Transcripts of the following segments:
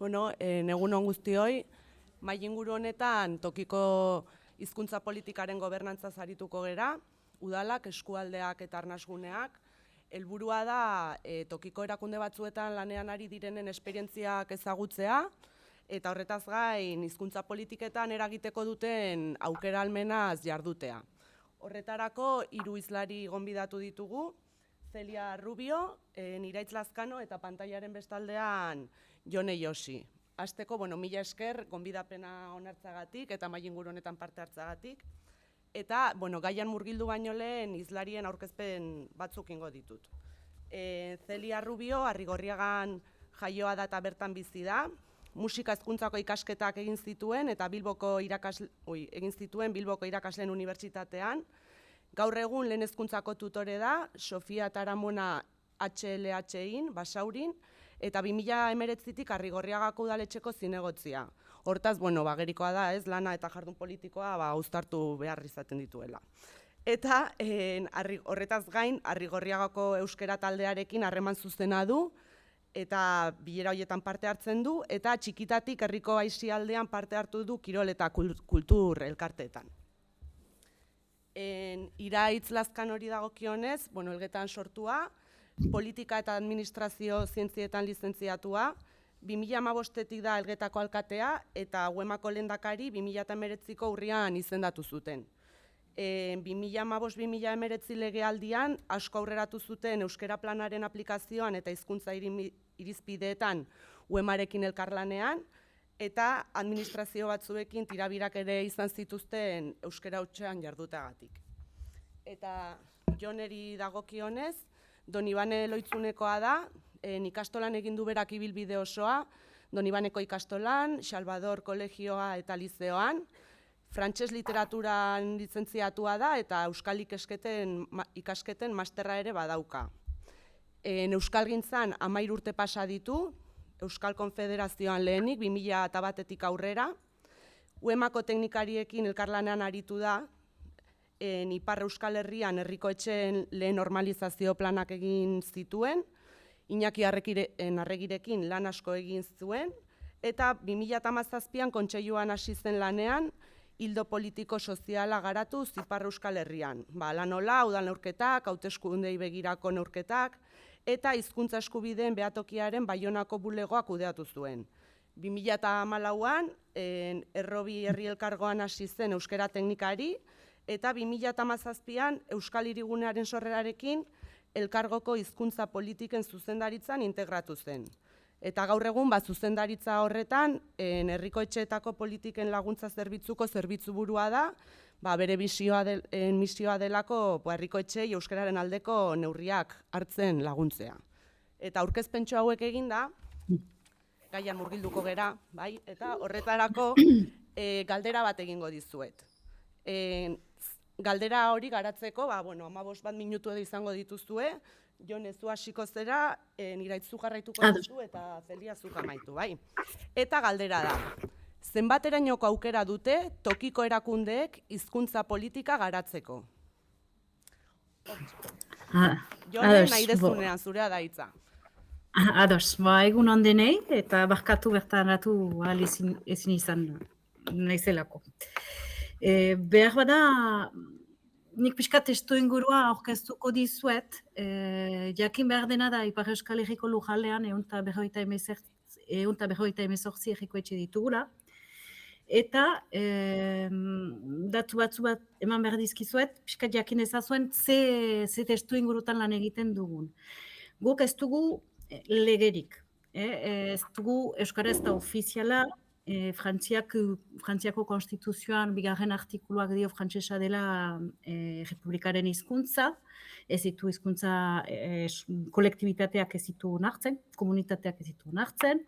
Egun on guztioi, mahai inguru honetan tokiko hizkuntza politikaren gobernantzaz arituko gera, udalak, eskualdeak eta arnasguneak. Helburua da tokiko erakunde batzuetan lanean ari direnen esperientziak ezagutzea, eta horretaz gain hizkuntza politiketan eragiteko duten aukera almenaz jardutea. Horretarako 3 hizlari gonbidatu ditugu, Celia Rubio, Niraitz Lazkano eta pantailaren bestaldean Jone Josi. Hasteko, mila esker gonbidapena onartzagatik eta mahai inguru honetan parte hartzagatik. Eta, gaian murgildu baino lehen hizlarien aurkezpen batzuk ingo ditut. Celia Rubio, Arrigorriagan jaioa da eta bertan bizi da. Musika hezkuntzako ikasketak egin zituen eta Bilboko Irakasleen Unibertsitatean. Gaur egun lehen hezkuntzako tutore da, Sofia Taramona HLH-in, Basaurin, eta 2019tik Arrigorriagako udaletxeko zinegotzia. Hortaz, gerikoa da, lana eta jardun politikoa uztartu behar izaten dituela. Eta horretaz gain, Arrigorriagako euskera taldearekin harreman zuzena du, eta bilera horietan parte hartzen du, eta txikitatik herriko aisialdean parte hartu du kirol eta kultur elkarteetan. Iraitz Lazkanori dagokionez, Elgetan sortua, politika eta administrazio zientzietan lizentziatua, 2015tik da Elgetako alkatea eta UEMako lehendakari 2019ko urrian izendatu zuten. 2015-2019 legealdian asko aurreratu zuten euskera planaren aplikazioan eta hizkuntza irizpideetan UEMarekin elkarlanean, eta administrazio batzuekin tirabirak ere izan zituzten euskera hutsean jarduteagatik. Eta Joneri dagokionez, Donibane Loitzunekoa da, ikastolan egin du berak ibilbide osoa, Donibaneko ikastolan, Salvador Kolegioa eta Lizeoan, frantses literaturan lizentziatua da eta euskal ikasketen masterra ere badauka. Euskalgintzan 13 urte pasa ditu, Euskal Konfederazioan lehenik, 2001tik aurrera, UEMako teknikariekin elkarlanean aritu da, Ipar Euskal Herrian herriko etxeen lehen normalizazio planak egin zituen, Iñaki Arregirekin lan asko egin zuen, eta 2017an kontseiluan hasi zen lanean, ildo politiko soziala garatu Ipar Euskal Herrian. Lan hola, udal neurketak, hauteskundei begirako neurketak, eta hizkuntza eskubideen behatokiaren Baionako bulegoak kudeatu zuen. 2014an, Errobi herri elkargoan hasi zen euskera teknikari, eta 2017an Euskal Hirigunearen sorrerarekin elkargoko hizkuntza politiken zuzendaritzan integratu zen. Eta gaur egun zuzendaritza horretan, herriko etxeetako politiken laguntza zerbitzuko zerbitzuburua da, bere misioa delako herriko etxeei euskararen aldeko neurriak hartzen laguntzea. Eta aurkezpentxo hauek eginda, gaian murgilduko gera, eta horretarako galdera bat egingo dizuet. Galdera hori garatzeko, 15 minutu edo izango dituzue, Jone, zu hasiko zera, Niraitz zu jarraituko duzu eta Celia zu amaitu, bai? Eta galdera da, zenbaterainoko aukera dute tokiko erakundeek hizkuntza politika garatzeko? Jone, nahi dezunean, zurea da hitza. Ados, egun on denei, eta barkatu bertaratu ezin izan naizelako. Behar bada, nik pixka testu ingurua aurkeztuko dizuet, jakin behar dena da Ipar Euskal Herriko lujalean 158 herriko etxe ditugula, eta datu batzu bat eman behar dizkizuet, pixka jakin ezazuen ze testu ingurutan lan egiten dugun. Guk ez dugu legerik, ez dugu euskara ez da ofiziala, Frantziako konstituzioan bigarren artikuluak dio frantsesa dela republikaren hizkuntza, ez ditu hizkuntza kolektibitateak ez ditu nartzen, komunitateak ez ditu nartzen,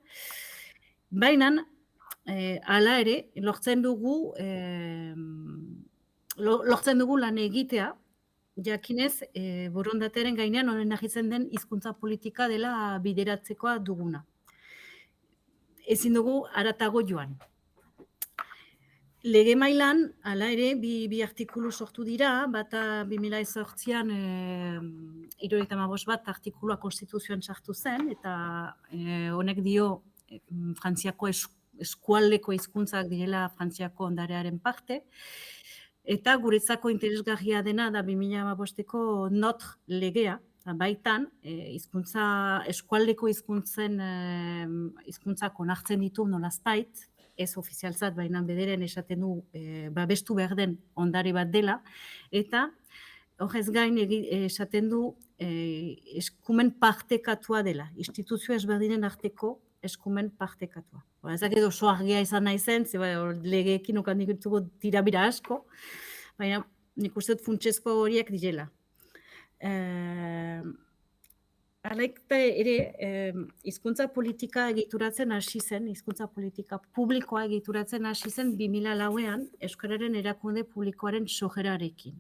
baina hala ere lortzen dugu lan egitea, jakinez borondatearen gainean honen agitzen den hizkuntza politika dela bideratzekoa duguna. Ezin dugu haratago joan. Lege mailan, hala ere, bi artikulu sortu dira, bata 2008an 75 bat artikulua konstituzioan sartu zen, eta honek dio Frantziako eskualdeko hizkuntzak direla Frantziako ondarearen parte, eta guretzako interesgarria dena da 2015ko NOTR legea, baitan eskualdeko hizkuntzak onartzen ditu nolazbait, ez ofizialtzat, baina bederen esaten du babestu behar den ondare bat dela, eta horrez gain esaten du eskumen partekatua dela, instituzio ezberdinen arteko eskumen partekatua. Ezak edo oso argia izan nahi zen, legeekin okandik ditugu tirabira asko, baina nik uste dut funtsezko horiek direla. Alaikta ere, hizkuntza politika egituratzen hasi zen, hizkuntza politika publikoa egituratzen hasi zen 2004an Euskararen erakunde publikoaren sorrerarekin.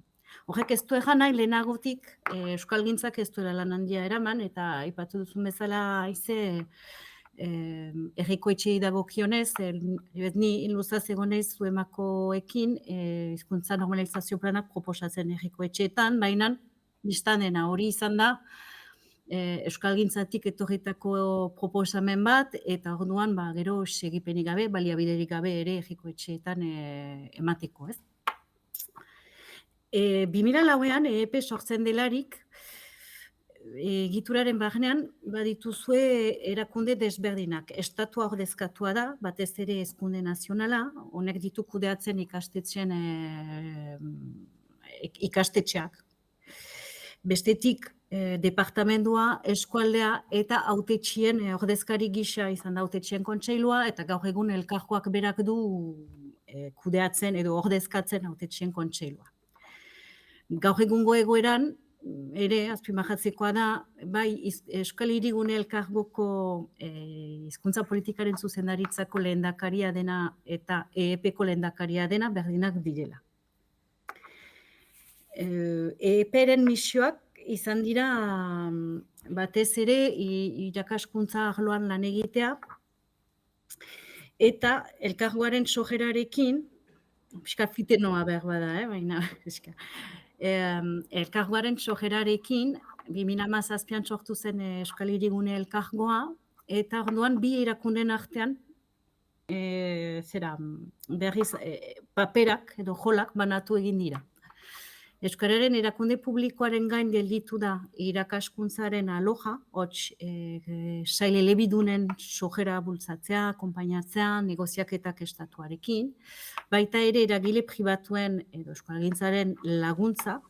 Horrek ez du egan nahi lehenagotik euskalgintzak ez duela lan handia eraman, eta aipatu duzun bezala haize herrikoetxeei dagokionez, ni luzaz egonez zuemakoekin hizkuntza normalizazio planak proposatzen herrikoetxeetan, baina biztan dena hori izan da euskalgintzatik etorritako proposamen bat, eta orduan gero segipenik gabe, baliabiderik gabe ere herrikoetxeetan emateko, ez? 2004an EEP sortzen delarik, egituraren barnean badituzue erakunde desberdinak. Estatua ordezkatua da, batez ere hezkunde nazionala, honek ditu kudeatzen ikastetxeak. Bestetik, departamendua, eskualdea eta hautetxien ordezkari gisa izan da hautetxien kontseilua, eta gaur egun elkargoak berak du kudeatzen edo ordezkatzen hautetxien kontseilua. Gaur egungo egoeran, ere, azpimarratzekoa da, bai, Euskal Hirigune Elkargoko hizkuntza politikaren zuzendaritzako lehendakaria dena eta EEPko lehendakaria dena berdinak direla. EEPren misioak izan dira batez ere irakaskuntza arloan lan egitea, eta elkargoaren sorrerarekin, pixka fitenoa behar bada, baina pixka. Elkargoaren sorrerarekin 2017an sortu zen Euskal Hirigune Elkargoa, eta orduan bi erakunden artean berriz paperak edo jolak banatu egin dira. Euskararen erakunde publikoaren gain gelditu da irakaskuntzaren aloja, hots sail elebidunen sorrera bultzatzea, akonpainatzea, negoziaketak estatuarekin, baita ere eragile pribatuen edo euskalgintzaren laguntza,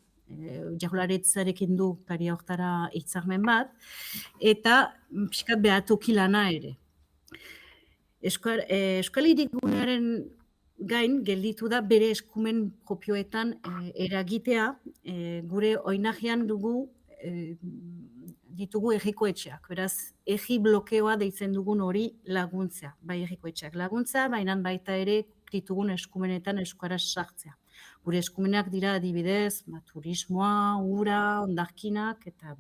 jaurlaritzarekin du paria hortara hitzarmen bat, eta pixkat behatoki lana ere. Euskal Hirigunearen gain gelditu da bere eskumen propioetan eragitea, gure oinagian ditugu herrikoetxeak. Beraz, herri blokeoa deitzen dugun hori laguntzea, bai herrikoetxeak laguntza, baina baita ere ditugun eskumenetan euskaraz sartzea. Gure eskumenak dira adibidez, turismoa, ura, hondarkinak, eta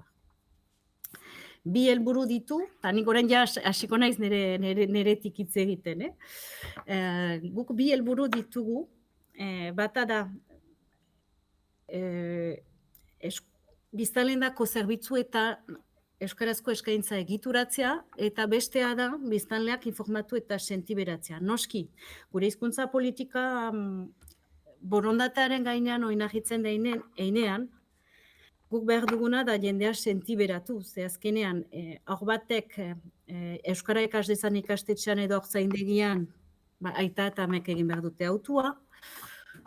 bi helburu ditu, eta nik orain ja hasiko naiz neretik hitz egiten. Guk bi helburu ditugu, bata da biztanleendako zerbitzu eta euskarazko eskaintza egituratzea, eta bestea da biztanleak informatu eta sentiberatzea. Noski, gure hizkuntza politika borondatearen gainean oinahitzen einean, guk behar duguna da jendea sentiberatu, ze azkenean hor batek euskara ikas dezan ikastetxean edo zaindegian aita eta amek egin behar dute autua,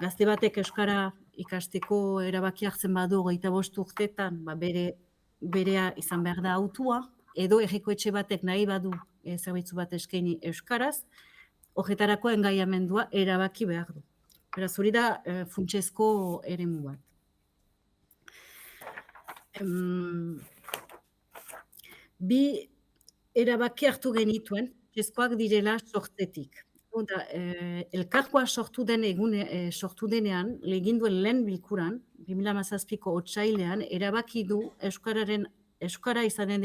gazte batek euskara ikasteko erabaki hartzen badu 25 urtetan berea izan behar da autua, edo herrikoetxe batek nahi badu zerbitzu bat eskaini euskaraz, horretarako engaiamendua erabaki behar du. Beraz, hori da funtsezko eremu bat. Bi erabaki hartu genituen, funtsezkoak direla sortzetik. Elkargoa sortu denean, leginduen lehen bilkuran, 2017ko otsailean, erabaki du euskara izanen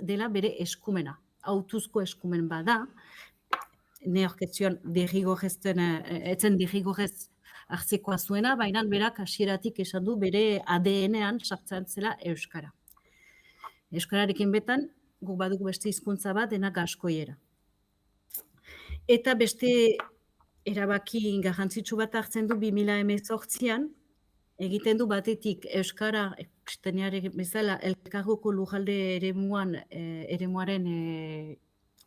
dela bere eskumena. Autuzko eskumen bada, neorketzion etzen derrigorrez hartzekoa zuena, baina berak hasieratik esan du bere ADN-ean sartzen zela euskara. Euskararekin betan, guk badugu beste hizkuntza bat dena gaskoiera. Eta beste erabaki garrantzitsu bat hartzen du 2018an, egiten du batetik Euskara, Estaniare bezala, elkargoko lujalde eremuaren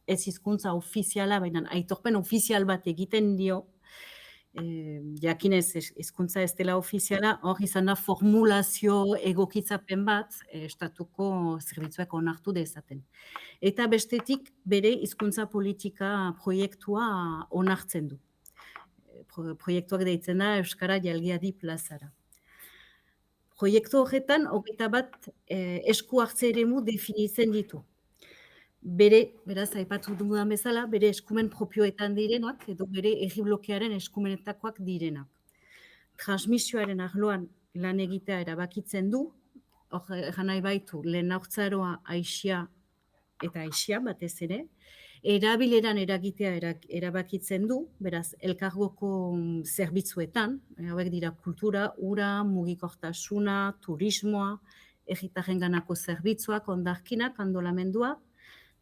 ez hizkuntza ofiziala, baina aitorpen ofizial bat egiten dio, jakinez hizkuntza ez dela ofiziala, hor izan da formulazio egokitzapen bat estatuko zerbitzuak onartu dezaten. Eta bestetik bere hizkuntza politika proiektua onartzen du. Proiektuak deitzen da Euskara Jalgiadi plazara. Proiektu horretan, 21 esku hartze eremu definitzen ditu. Beraz, aipatu dudan bezala, bere eskumen propioetan direnak, edo bere erriblokearen eskumenetakoak direnak. Transmisioaren arloan lan egitea erabakitzen du, hor nahi baitu lehen haurtzaroa Aisia eta Aisia batez ere, erabileran eragitea erabakitzen du, beraz, elkargoko zerbitzuetan, hauek dira kultura, ura, mugikortasuna, turismoa, herritarrenganako zerbitzuak, hondarkinak, andolamendua,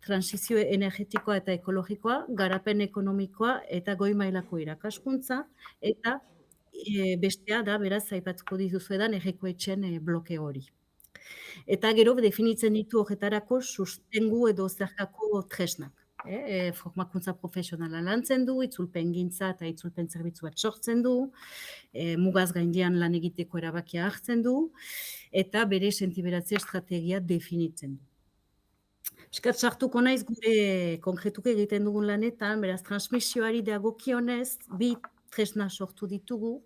transizio energetikoa eta ekologikoa, garapen ekonomikoa eta goi mailako irakaskuntza, eta bestea da, beraz, aipatuko dituzuedan errekoetxen bloke hori. Eta gero definitzen ditu horretarako sustengu edo zerkako tresnak. Formakuntza profesionala lantzen du, itzulpen gintza eta itzulpen zerbitzu bat sortzen du, mugaz gaindian lan egiteko erabakia hartzen du, eta bere sentiberatze estrategia definitzen du. Piskat sartuko naiz gure konkretuke egiten dugun lanetan, beraz transmisioari dagokionez, bi tresna sortu ditugu,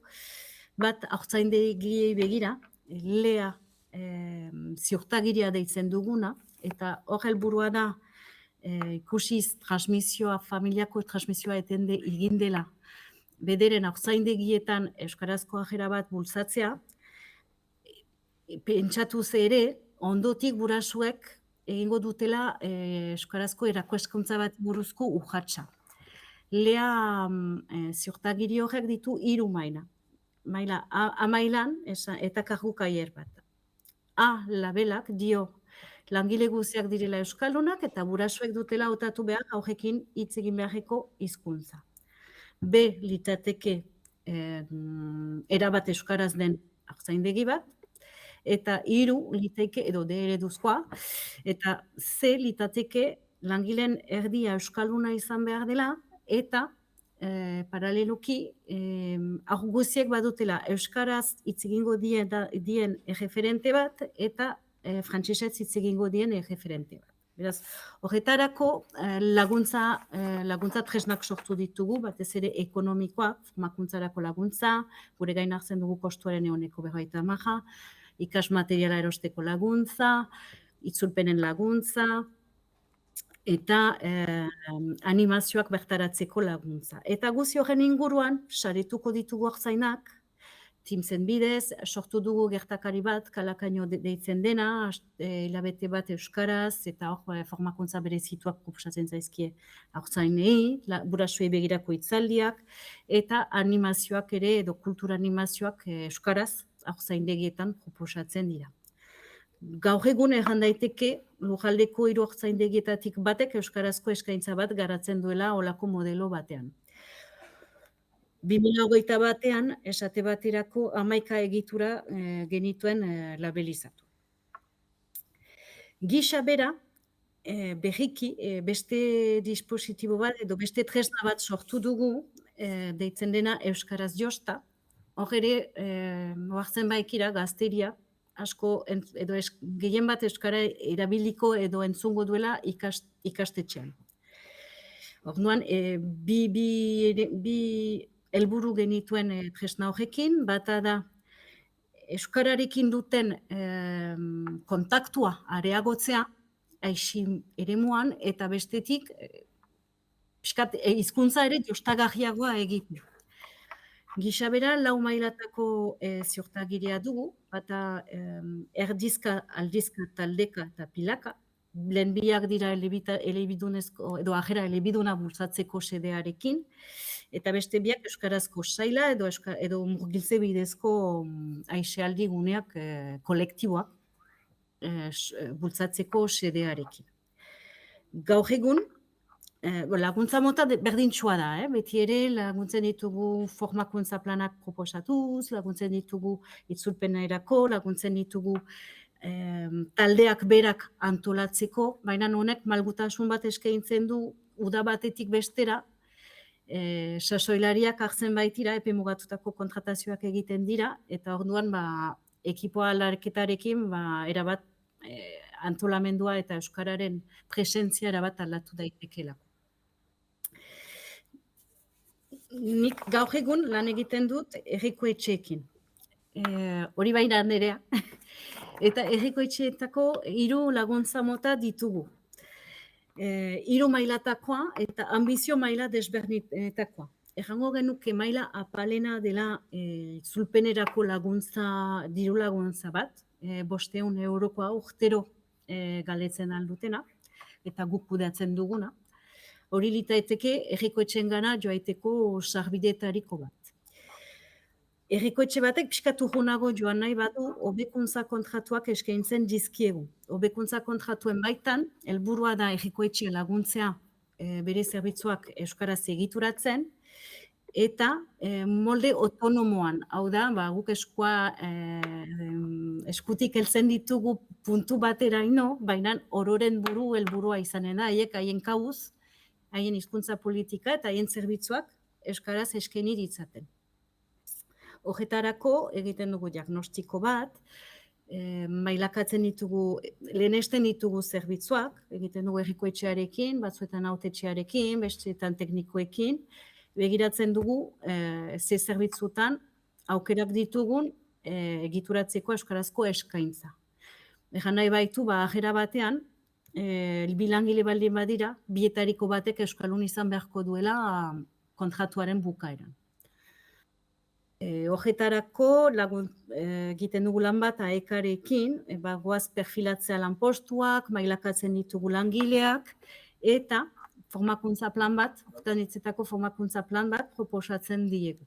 bat haurtzaindegiei begira, lea ziurtagiria deitzen duguna, eta hor helburua da ikusiz transmisioa, familiako transmisioa etende egin dela, bederen haurtzaindegietan euskarazko ajera bat bultzatzea, pentsatu ze ere, ondotik burasuek egingo dutela euskarazko erakuskintza bat buruzko urratsa. Lea ziurtagiri horrek ditu 3 maila. Maila A mailan eta kargukaier bat. A labelak dio langile guztiak direla euskaldunak eta burasuek dutela hautatu behar horrekin hitz egin beharreko hizkuntza. B litateke erabat euskaraz den haurtzaindegi bat, eta 3 liteke, edo D ereduzkoa, eta C litateke langileen erdia euskalduna izan behar dela, eta paraleloki haur guztiek badutela euskaraz hitz egingo dien erreferente bat, eta frantsesez hitz egingo dien erreferente bat. Beraz, horretarako laguntza tresnak sortu ditugu, batez ere ekonomikoa, formakuntzarako laguntza, gure gain hartzen dugu kostuaren 40%, ikas materiala erosteko laguntza, itzulpenen laguntza, eta animazioak bertaratzeko laguntza. Eta guzti horren inguruan, sarituko ditugu haurtzainak, Teamsen bidez, sortu dugu gertakari bat, kalakaino deitzen dena, hilabete bat euskaraz, eta hor formakuntza berezituak proposatzen zaizkie haurtzainei, burasuei begirako hitzaldiak, eta animazioak ere, edo kultura animazioak euskaraz, haurtzaindegietan proposatzen dira. Gaur egun erran daiteke, lujaldeko 3 haurtzaindegietatik batek euskarazko eskaintza bat garatzen duela olako modelo batean. 2021an, esate baterako 11 egitura genituen labelizatu. Gisa bera, berriki, beste dispositibo bat, edo beste tresna bat sortu dugu, deitzen dena euskaraz josta. Hor ere, oartzen baikira, gazteria, asko, edo gehien bat euskara erabiliko edo entzungo duela ikastetxean. Orduan, bi helburu genituen tresna horrekin, bata da euskararekin duten kontaktua areagotzea, Aisi eremuan, eta bestetik, hizkuntza ere jostagarriagoa egitea. Gisa bera, 4 mailatako ziurtagiria dugu, bata erdizka, aldizka, taldeka eta pilaka. Lehen biak dira elebidunezko, edo ajera elebiduna bultzatzeko xedearekin, eta beste biak euskarazko saila edo murgiltze bidezko aisealdi guneak kolektiboak bultzatzeko xedearekin. Gaur egun, Laguntza mota berdintsua da, beti ere laguntzen ditugu formakuntza planak proposatuz, laguntzen ditugu itzulpenerako, laguntzen ditugu taldeak berak antolatzeko, baina honek malgutasun bat eskaintzen du uda batetik bestera, sasoilariak hartzen baitira, epe mugatutako kontratazioak egiten dira, eta orduan ekipoa aldaketarekin erabat antolamendua eta euskararen presentzia erabat aldatu daitekeelako. Nik gaur egun lan egiten dut herriko etxeekin. Hori baina nerea. Eta herriko etxeetako 3 laguntza mota ditugu. 3 mailatakoa eta ambizio maila desberdinetakoa. Errango genuke maila apalena dela itzulpenerako diru laguntza bat, 500 eurokoa urtero galetzen aldutena, eta guk kudeatzen duguna. Hori litaiteke herriko etxeengana joaiteko sarbideetariko bat. Herriko etxe batek pixkat urrunago joan nahi badu, hobekuntza kontratuak eskaintzen dizkiegu. Hobekuntza kontratuen baitan, helburua da herriko etxea laguntzea bere zerbitzuak euskaraz egituratzen, eta molde autonomoan, hau da, guk eskutik heltzen ditugu puntu bateraino, baina ororen helburua izanen da, haien kabuz, haien hizkuntza politika eta haien zerbitzuak euskaraz eskaini ditzaten. Horretarako egiten dugu diagnostiko bat, mailakatzen ditugu, lehenesten ditugu zerbitzuak, egiten dugu herriko etxearekin, batzuetan hautetxearekin, besteetan teknikoekin, begiratzen dugu ze zerbitzutan aukerak ditugun egituratzeko euskarazko eskaintza. Egan nahi baitu, ajera batean, bilangile baldin badira, bietariko batek euskaldun izan beharko duela kontratuaren bukaeran. Horretarako egiten dugu lan bat AEK-arekin, goaz perfilatzea lanpostuak, mailakatzen ditugu langileak, eta formakuntza plan bat, urtanitzetako formakuntza plan bat proposatzen diegu.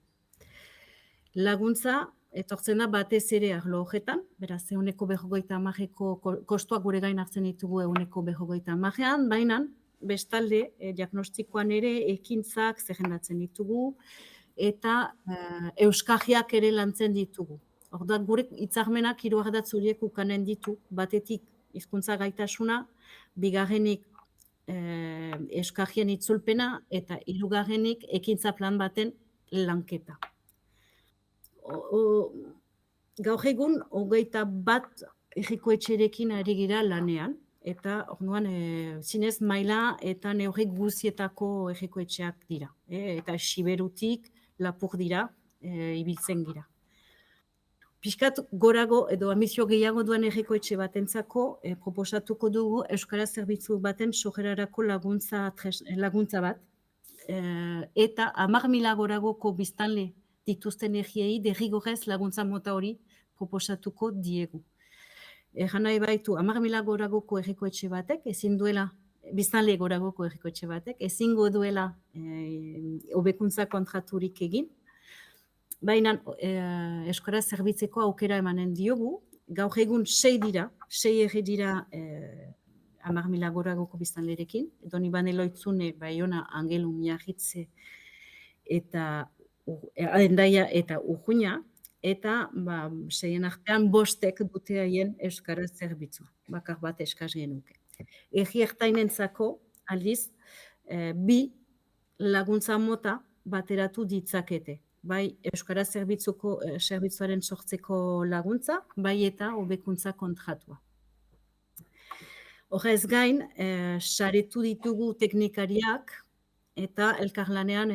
Laguntza etortzen da batez ere arlo horretan, beraz, 150%eko kostuak gure gain hartzen ditugu 150%, baina bestalde diagnostikoan ere ekintzak zerrendatzen ditugu, eta euskajiak ere lantzen ditugu. Orduan, gure hitzarmenak 3 ardatz horiek ukanen ditu, batetik hizkuntza gaitasuna, bigarrenik euskajien itzulpena, eta 3. ekintza plan baten lanketa. Gaur egun, 21 herriko etxerekin ari gira lanean, eta orduan zinez maila eta neurri guzietako herriko etxeak dira. Eta Siberutik Lapur dira, ibiltzen gira. Piskat gorago edo ambizio gehiago duen herriko etxe batentzako proposatuko dugu euskara zerbitzu baten sogerarako laguntza bat, eta 10.000 goragoko biztanle dituzten herriei derrigorrez laguntza mota hori proposatuko diegu. Egan nahi baitu, 10.000 goragoko herriko etxe batek, ezin duela, biztanle goragoko herriko etxe batek, ezingo duela hobekuntza kontraturik egin, baina euskara zerbitzeko aukera emanen diogu, gaur egun 6 herri dira 10.000 goragoko biztanlerekin, Donibane Loitzune, Baiona, Angelu, Miarritze, eta Hendaia eta Urruña, eta 6 artean 5 dute haien euskara zerbitzua, bakar bat eskaz genuke. Herri ertainentzako, aldiz, 2 laguntza mota bateratu ditzakete. Bai euskara zerbitzuaren sortzeko laguntza, bai eta hobekuntza kontratua. Horrez gain, saretu ditugu teknikariak, eta elkarlanean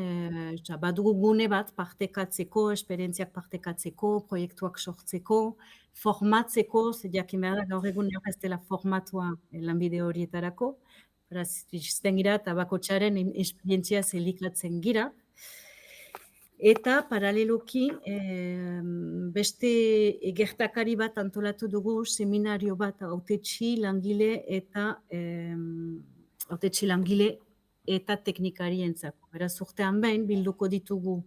badugu gune bat partekatzeko, esperientziak partekatzeko, proiektuak sortzeko, formatzeko, jakin behar da gaur egun ez dela formatua lanbide horietarako, beraz, izten gira eta bakotxaren esperientzia zelikatzen gira, eta paraleloki beste gertakari bat antolatu dugu, seminario bat hautetsi langile eta teknikarientzako. Beraz, urtean behin bilduko ditugu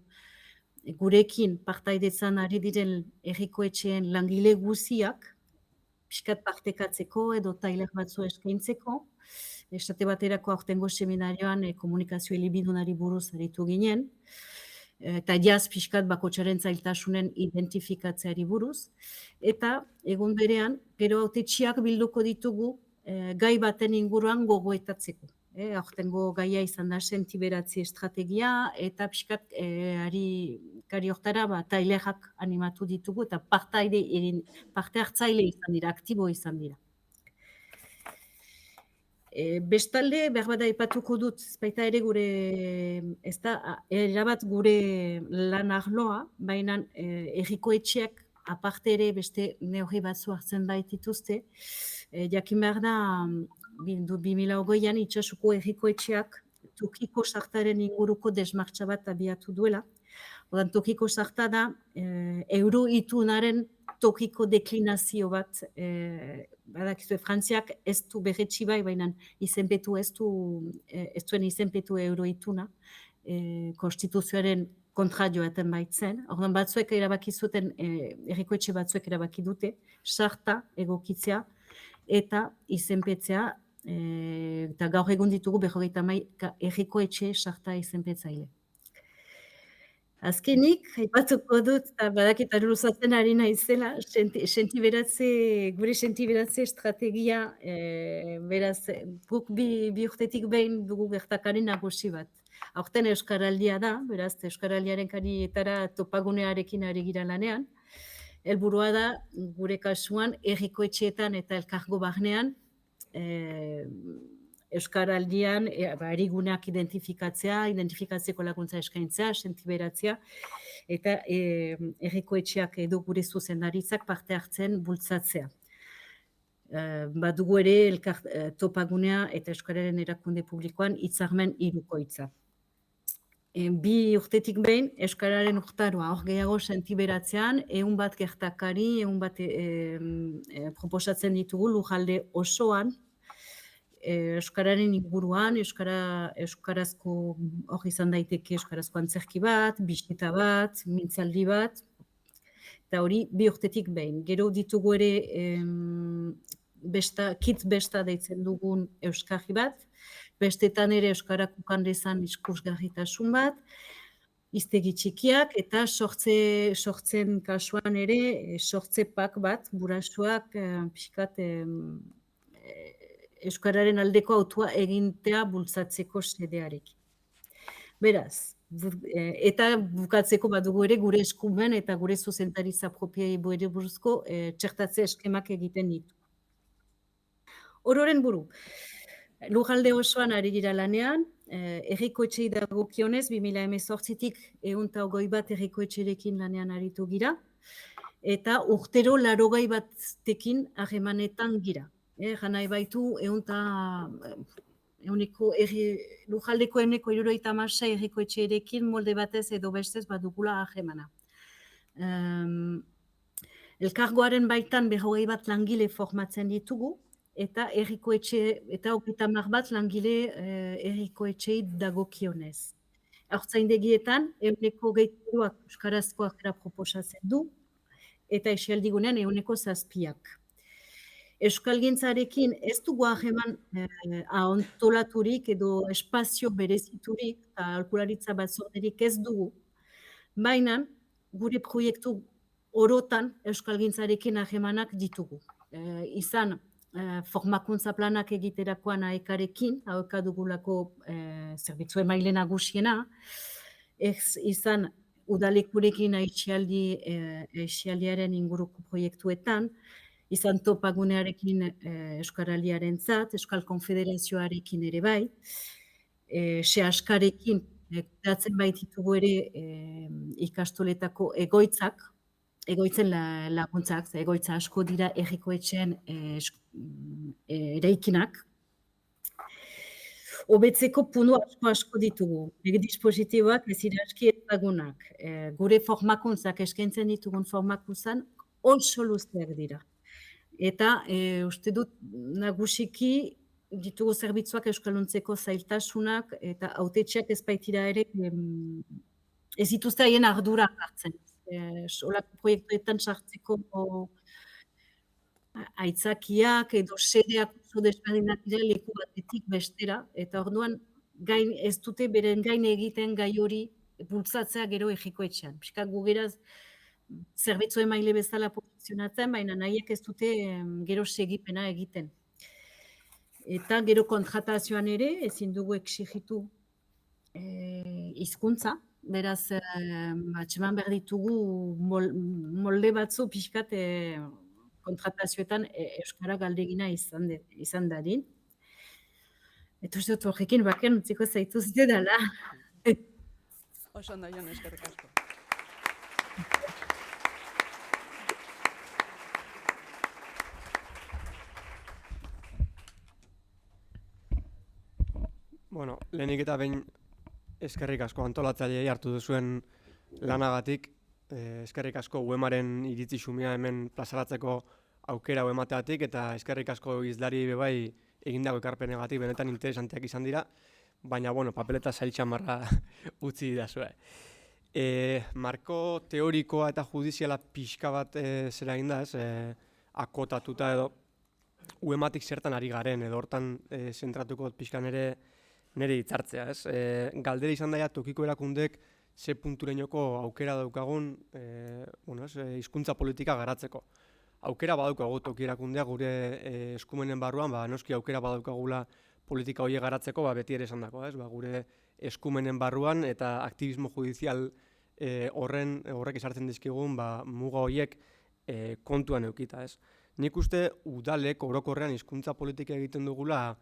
gurekin partaidetzan ari diren herriko etxeen langile guziak, pixkat partekatzeko edo tailer batzu eskaintzeko, esate baterako aurtengo seminarioan komunikazio elebidunari buruz aritu ginen, eta jaz pixkat bakotxaren zailtasunen identifikatzeari buruz, eta egun berean, gero hautetsiak bilduko ditugu gai baten inguruan gogoetatzeko. Aurtengo gaia izan da sentiberatzi estrategia, eta pixkat kari hortara tailerak animatu ditugu, eta parte hartzaile izan dira, aktibo izan dira. Bestalde, behar bada aipatuko dut, baita ere gure, ez da, erabat gure lan arloa, baina herriko etxeak aparte ere beste neurri batzu hartzen baitituzte. Jakin behar da, 2020an itsasuko herriko etxeak tokiko sartaren inguruko desmartxa bat abiatu duela. Odan tokiko sarta da, euroitunaren tokiko deklinazio bat, badakizue, Frantziak ez du berretsi bai, baina izenpetu ez duen izenpetu euroituna, konstituzioaren kontra joaten baitzen. Ordan batzuek erabaki zuten, herriko etxe batzuek erabaki dute, sarta egokitzea eta izenpetzea, eta gaur egun ditugu 51 herriko etxe sarta izenpetzaile. Azkenik, aipatuko dut, badakit luzatzen ari naizela, gure sentiberatze estrategia, beraz, guk bi urtetik behin dugu gertakari nagusi bat. Aurten Euskaraldia da, beraz, Euskaraldiaren karietara topagunearekin ari gira lanean. Helburua da, gure kasuan, herriko etxeetan eta elkargo barnean, Euskaraldian eriguneak identifikatzeko laguntza eskaintzea, sentiberatzea, eta herriko etxeak edo gure zuzendaritzak parte hartzen bultzatzea. Badugu ere topagunea eta Euskararen erakunde publikoan hitzarmen hirukoitza. 2 urtetik behin, Euskararen urtaroa hor gehiago sentiberatzean, 100 bat gertakari, 100 bat proposatzen ditugu lurralde osoan, Euskararen inguruan, euskarazko hor izan daiteke euskarazko antzerki bat, bisita bat, mintzaldi bat, eta hori 2 urtetik behin. Gero ditugu ere kit besta deitzen dugun euskarri bat, bestetan ere euskarak ukan dezan ikusgarritasun bat, hiztegi txikiak, eta sortzen kasuan ere sortze pak bat, gurasoak pixkat Euskararen aldeko autua egintea bultzatzeko xedearekin. Beraz, eta bukatzeko badugu ere gure eskumen eta gure zuzendaritza propiei ere buruzko txertatze eskemak egiten ditu. Ororen buru, lurralde osoan ari gira lanean, herriko etxei dagokionez 2018tik 121 herriko etxerekin lanean aritu gira, eta urtero 80 batekin harremanetan gira. Janai baitu, lujaldeko 76 herriko etxeerekin molde batez edo bestez badugula harremana. Elkargoaren baitan 20 bat langile formatzen ditugu, eta herriko etxe, eta 30 bat langile herriko etxei dagokionez. Haurtzaindegietan, 23ak euskarazko harrera proposatzen du, eta esialdigunean 7%. Euskalgintzarekin ez dugu harreman antolaturik edo espazio bereziturik, aholkularitza batzorderik ez dugu, baina gure proiektu orotan euskalgintzarekin harremanak ditugu. Izan formakuntza planak egiterakoan AEK-arekin, AEK dugulako zerbitzu emaile nagusiena, izan udalekurekin aitsialdiaren inguruko proiektuetan, izan topagunearekin Euskaraldiarentzat, Euskal Konfederazioarekin ere bai, SEASKarekin kudeatzen baititugu ere ikastoletako egoitzen laguntzak, egoitza asko dira herriko etxeen eraikinak. Hobetzeko puntu asko ditugu, dispositiboak ez dira aski ezagunak, gure formakuntzak eskaintzen ditugun formakuntzan oso luzeak dira. Eta uste dut nagusiki ditugu zerbitzuak euskalduntzeko zailtasunak eta hautetxeak ez baitira ere ez dituzte haien ardura hartzen. Olako proiektuetan sartzeko aitzakiak edo sedeak oso desberdinak dira leku batetik bestera, eta orduan ez dute beren gain egiten gai hori bultzatzea gero ejikoetxean. Piskat gugeraz zerbitzu emaile bezala posizionatzen, baina nahiek ez dute gero segipena egiten. Eta gero kontratazioan ere ezin dugu exigitu hizkuntza, beraz atxeman behar ditugu molde batzu pixkat kontratazioetan euskara galdegina izan dadin. Eta uste dut horrekin baken utziko zaituzte dela. Oso ondo, Jon, eskerrik asko. Bueno, lehenik eta behin eskerrik asko antolatzaileei hartu duzuen lanagatik, eskerrik asko UEMaren iritzi xumea hemen plazaratzeko aukera emateatik, eta eskerrik asko izlari bebai egindako ekarpenegatik benetan interesanteak izan dira, baina, bueno, papeleta zailtxamarra utzi didazue. Marko teorikoa eta judiziala pixka bat zera eginda, akotatuta edo UEMatik zertan ari garen, edo hortan zentratuko pixka nire hitzartzea, galdera izan daia tokiko erakundek ze puntureinoko aukera daukagun hizkuntza politika garatzeko. Aukera badaukagu toki erakundea gure eskumenen barruan, noski aukera badaukagula politika horiek garatzeko, beti ere esan dako, gure eskumenen barruan eta aktivismo judizial horrek esartzen dizkigun muga horiek kontuan eukita. Nik uste udalek orokorrean hizkuntza politika egiten dugula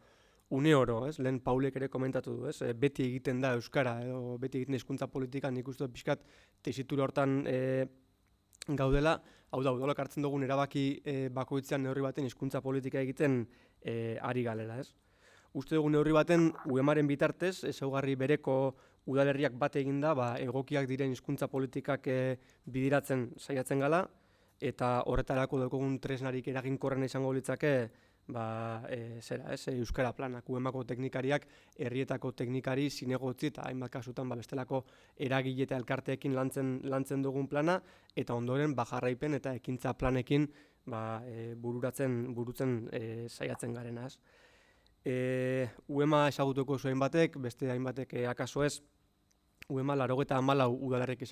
une oro, lehen Paulek ere komentatu du, beti egiten da euskara edo beti egiten hizkuntza politika, nik uste pixkat tesitura hortan gaudela, hau da, udalak hartzen dugun erabaki bakoitzean neurri baten hizkuntza politika egiten ari galela, Uste dugu neurri baten UEMaren bitartez, ezaugarri bereko udalerriak bat eginda, egokiak diren hizkuntza politikak bidiratzen saiatzen gala, eta horretarako daukagun tresnarik eraginkorrena izango litzake euskara planak, UEMako teknikariak herrietako teknikari zinegotzi eta hainbat kasutan bestelako eragile eta elkarteekin lantzen dugun plana, eta ondoren jarraipen eta ekintza planekin burutzen saiatzen garena. UEMa ezagutuko zuen batek, beste hainbatek akaso ez, UEMa 94 udalerrik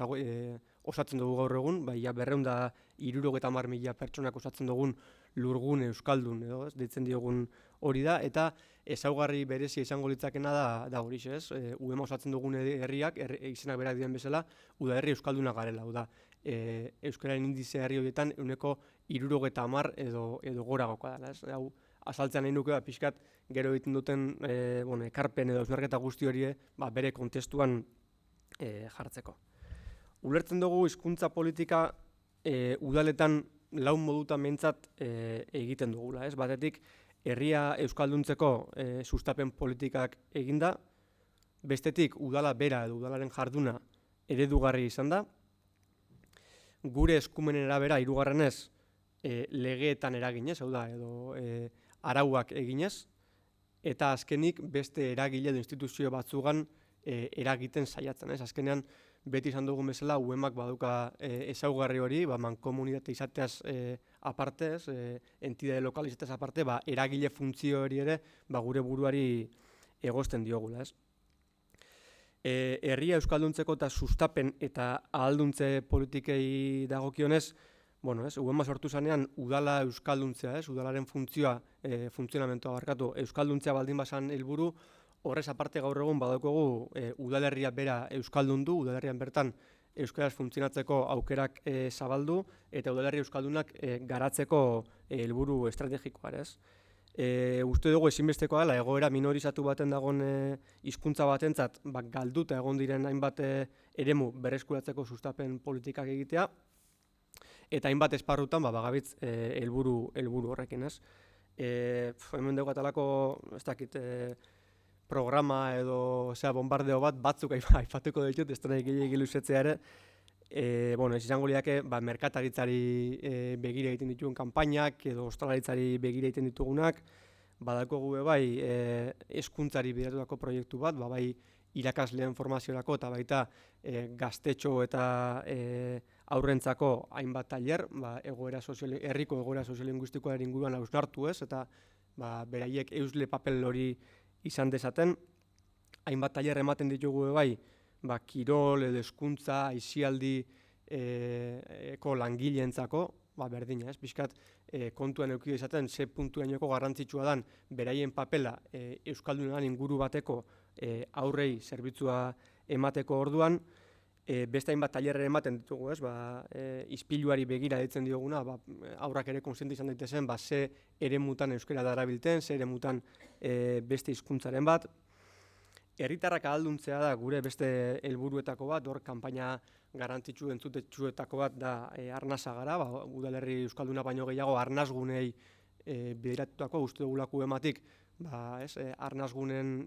osatzen dugu gaur egun, 270.000 pertsonak osatzen dugun lurgun euskaldun, deitzen diogun hori da, eta ezaugarri berezia izango litzakena da hori, UEMA osatzen dugun herriak, izenak berak diren bezala, udalerri euskalduna garela, da, euskararen indize herri horietan 70% edo goragokoa da, hau azaltzean nahi nuke pixkat gero egiten duten ekarpen edo eusnarketa guzti hori bere kontestuan jartzeko. Ulertzen dugu hizkuntza politika udaletan lau modutan mentzat egiten dugula. Batetik, herria euskalduntzeko sustapen politikak eginda, bestetik udala bera edo udalaren jarduna eredugarri izan da, gure eskumenen arabera hirugarrenez legeetan eraginez, hau da, edo arauak eginez, eta azkenik beste eragile edo instituzio batzugan eragiten saiatzen. Azkenean, beti izan dugun bezala, UEMak baduka ezaugarri hori, mankomunitate izateaz aparte, entidade lokal izateaz aparte, eragile funtzio hori ere gure buruari egozten diogula. Herria euskalduntzeko eta sustapen eta ahalduntze politikei dagokionez, UEMa sortu zanean udala euskalduntzea, udalaren funtzionamentoa barkatu, euskalduntzea baldin bazan helburu, horrez aparte gaur egun badaukagu udalerria bera euskaldundu, udalerrian bertan euskaraz funtzionatzeko aukerak zabaldu, eta udalerri euskaldunak garatzeko helburu estrategikoa. Uste dugu ezinbestekoa dela, egoera minorizatu baten dagoen hizkuntza batentzat galduta egon diren hainbat eremu berreskuratzeko sustapen politikak egitea, eta hainbat esparrutan bagabitz helburu horrekin. Hemen dugu atalako, ez dakit, programa edo bombardeo batzuk aipatuko ditut, ez da nahi gehiagik luzetzea ere. Ez izango liake, merkataritzari begira egiten ditugun kanpainak edo ostalaritzari begira egiten ditugunak, badako gube hezkuntzari bideratutako proiektu bat, bai irakasleen formaziorako eta baita gaztetxo eta aurrentzako hainbat tailer, herriko egoera soziolinguistikoaren inguruan hausnartu ez, eta beraiek eusle papel hori izan dezaten. Hainbat tailer ematen ditugu bai, kirol edo hezkuntza, aisialdi eko langileentzako, berdina, ez? Pixkat kontuan eduki dezaten ze puntuainoko garrantzitsua dan beraien papela euskaldunean inguru bateko aurrei zerbitzua emateko orduan, beste hainbat tailerre ematen ditugu, ez? Ispiluari begira ditzen dioguna, aurrak ere konsiente izan daitezen, ze eremutan euskara darabilten, ze eremutan beste hizkuntzaren bat. Herritarrak ahalduntzea da gure beste helburuetako bat, hor kanpaina garrantzitsu entzutetsuetako bat da arnasa gara, udalerri euskalduna baino gehiago arnasgunei bideratutako uste dugulako ematik, arnasgunen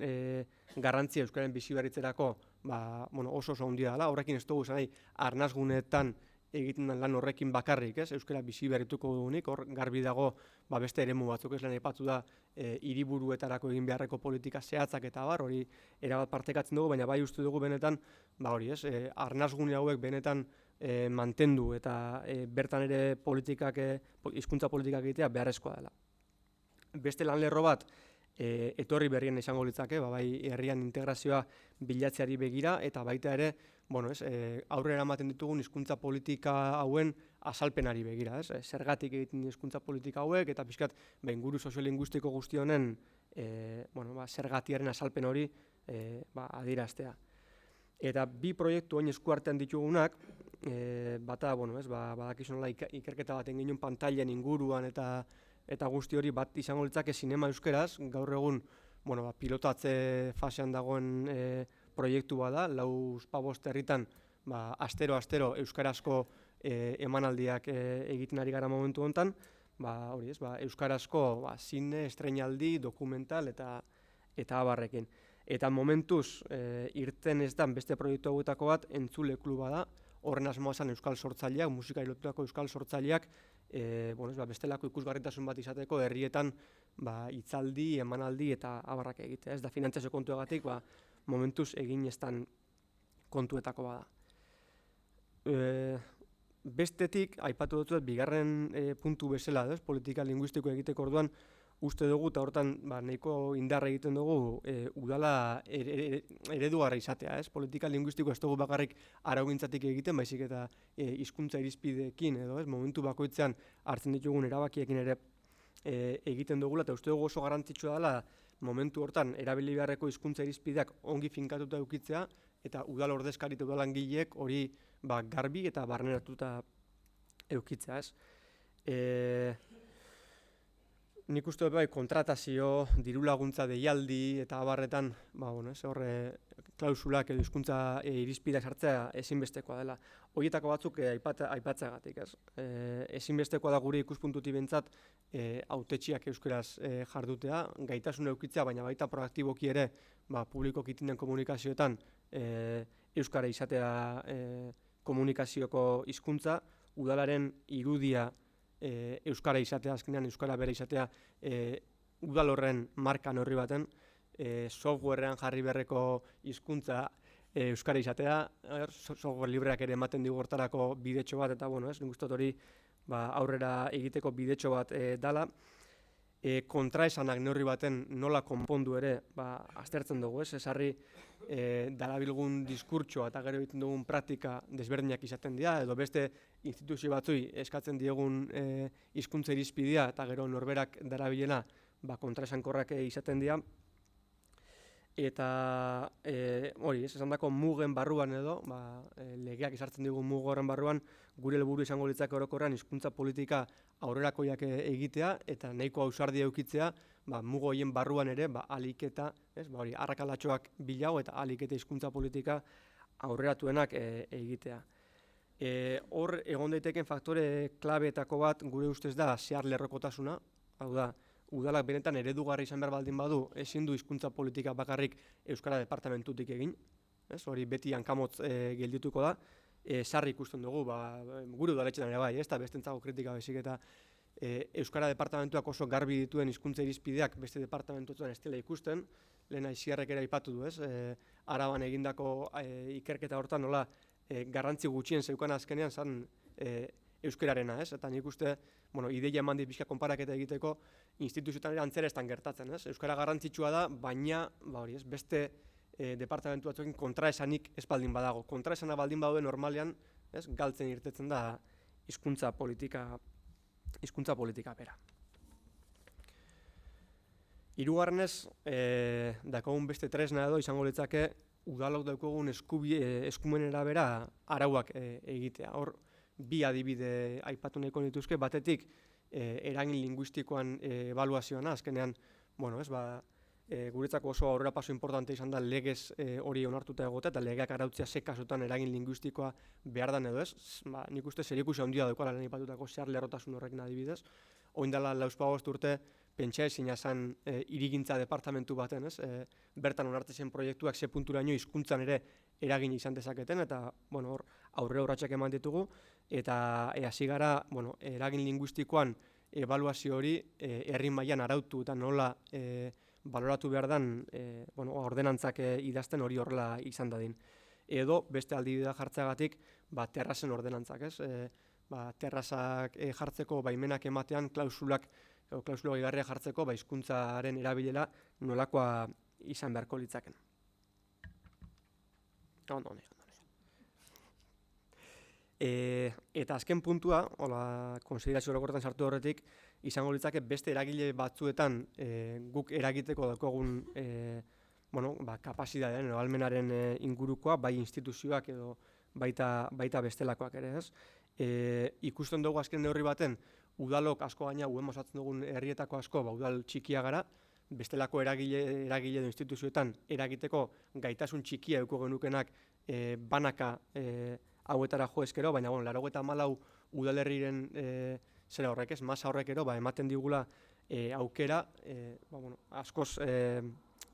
garrantzia euskararen bizi berritzerako oso handia dela. Horrekin ez dugu nahi arnasgunetan egiten lan horrekin bakarrik, ez? Euskara bizi berrituko dugunik, hor garbi dago beste eremu batzuk, ez? Lan aipatu da hiriburuetarako egin beharreko politika zehatzak eta hori erabat partekatzen dugu, baina bai uste dugu benetan, ez? Arnasgune hauek benetan mantendu eta bertan ere hizkuntza politikak egitea beharrezkoa dela. Beste lanlerro bat etorri berrien izango litzake, bai herrian integrazioa bilatzeari begira eta baita ere, aurrera ematen ditugun hizkuntza politika hauen azalpenari begira, ez? Zergatik egiten hizkuntza politika hauek eta pixkat inguru soziolinguistiko guzti honen zergatiaren azalpen hori adieraztea. Eta bi proiektu hain eskuartean ditugunak, bata, badakizun nola ikerketa baten ginen pantailen inguruan eta guzti hori bat izango litzake zinema euskeraz, gaur egun pilotatze fasean dagoen proiektu bada, 4-5 herritan astero euskarazko emanaldiak egiten ari gara momentu honetan, euskarazko zine, estreinaldi, dokumental eta abarrekin. Eta momentuz irten ez dan beste proiektu hauetako bat entzule kluba da, horren asmoa zen euskal sortzaileak, musikari lotutako euskal sortzaileak, bestelako ikusgarritasun bat izateko herrietan hitzaldi, emanaldi eta abarrak egitea. Ez da finantzazio kontuagatik, momentuz egin ez dan kontuetako bada. Bestetik, aipatu dut, bigarren puntu bezala, politika linguistiko egiteko orduan, uste dugu eta hortan nahiko indarra egiten dugu udala eredugarri izatea. Politika linguistiko ez dugu bakarrik araugintzatik egiten, baizik eta hizkuntza irizpideekin edo momentu bakoitzean hartzen ditugun erabakiekin ere egiten dugula, eta uste dugu oso garrantzitsua dela momentu hortan erabili beharreko hizkuntza irizpideak ongi finkatuta edukitzea eta udal ordezkari eta udalangileek hori garbi eta barneratuta edukitzea. Nik uste dut kontratazio, diru laguntza deialdi eta abarretan klausulak edo hizkuntza irizpideak sartzea ezinbestekoa dela. Horietako batzuk aipatzeagatik. Ezinbestekoa da gure ikuspuntutik behintzat hautetsiak euskaraz jardutea, gaitasun edukitzea, baina baita proaktiboki ere publikoki egiten den komunikazioetan euskara izatea komunikazioko hizkuntza, udalaren irudia euskara izatea, azkenean euskara bera izatea udal horren markan horri baten, softwarean jarri beharreko hizkuntza euskara izatea, software libreak ere ematen digu hortarako bidetxo bat, eta nik uste dut hori aurrera egiteko bidetxo bat dala. Kontraesanak neurri baten nola konpondu ere aztertzen dugu, esarri darabilgun diskurtsoa eta gero egiten dugun praktika desberdinak izaten dira, edo beste instituzio batzui eskatzen diegun hizkuntza irizpidea eta gero norberak darabilena kontraesankorrak izaten dira. Eta hori, esan dako mugen barruan edo, legeak ezartzen digun mugo horren barruan, gure helburu izango litzake orokorrean hizkuntza politika aurrerakoiak egitea eta nahiko ausardia edukitzea, mugo horien barruan ere, aliketa, arrakalatxoak bilago eta aliketa hizkuntza politika aurreratuenak egitea. Hor egon daiteken faktore klabeetako bat gure ustez da zehar lerrokotasuna, hau da, udalak benetan eredugarri izan behar baldin badu, ezin du hizkuntza politika bakarrik Euskara Departamentutik egin, hori beti hankamotz geldituko da, sarri ikusten dugu, gure udaletxetan ere bai, ez da bestentzako kritika bezik eta Euskara Departamentuak oso garbi dituen hizkuntza irizpideak beste departamentuetan ez dela ikusten, lehen Aiziarrek ere aipatu du, Araban egindako ikerketa hortan nola garrantzi gutxien zeukan azkenean zan euskararena, ez? Eta nik uste, ideia eman dit bizka konparaketa egiteko, instituzioetan ere antzera estan gertatzen, ez? Euskara garrantzitsua da, baina, beste departamentu batzuekin kontraesanik ez baldin badago. Kontraesana baldin badaude normalean, ez? Galtzen irtetzen da hizkuntza politika bera. Hirugarrenez, daukagun beste tresna edo izango litzake udalok daukagun eskumenera bera arauak egitea. Hor, bi adibide aipatu nahiko nituzke, batetik eragin linguistikoan ebaluazioan, azkenean, guretzako oso aurrerapaso importante izan da legez hori onartuta egotea, eta legeak arautzea ze kasutan eragin linguistikoa behar dan edo ez. Nik uste zerikusia handia daukala lehen aipatutako zeharlerrotasun horrekin adibidez. Oindala 5 urte pentsa ezina zen hirigintza departamentu baten, ez? Bertan onartzen proiektuak ze punturaino hizkuntzan ere eragin izan dezaketen, eta hor aurre urratsak eman ditugu, eta hasi gara eragin linguistikoan ebaluazio hori herri mailan arautu eta nola baloratu behar den ordenantzak idazten hori horrela izan dadin. Edo beste aldibidea jartzeagatik terrazen ordenantzak, ez? Terrazak jartzeko baimenak ematean klausula gehigarria jartzeko hizkuntzaren erabilera nolakoa izan beharko litzaken. Eta azken puntua, konsiderazio orokorretan sartu horretik, izango litzake beste eragile batzuetan guk eragiteko daukagun kapazitatean edo ahalmenaren ingurukoa, bai instituzioak edo baita bestelakoak ere, ez? Ikusten dugu azken neurri baten, udalok asko gaina osatzen dugun herrietako asko, udal txikia gara, bestelako eragile edo instituzioetan eragiteko gaitasun txikia eduko genukenak banaka hauetara jo ezkero, baina 94 udalerriren zera horrek ez, masa horrek ero, ematen digula aukera askoz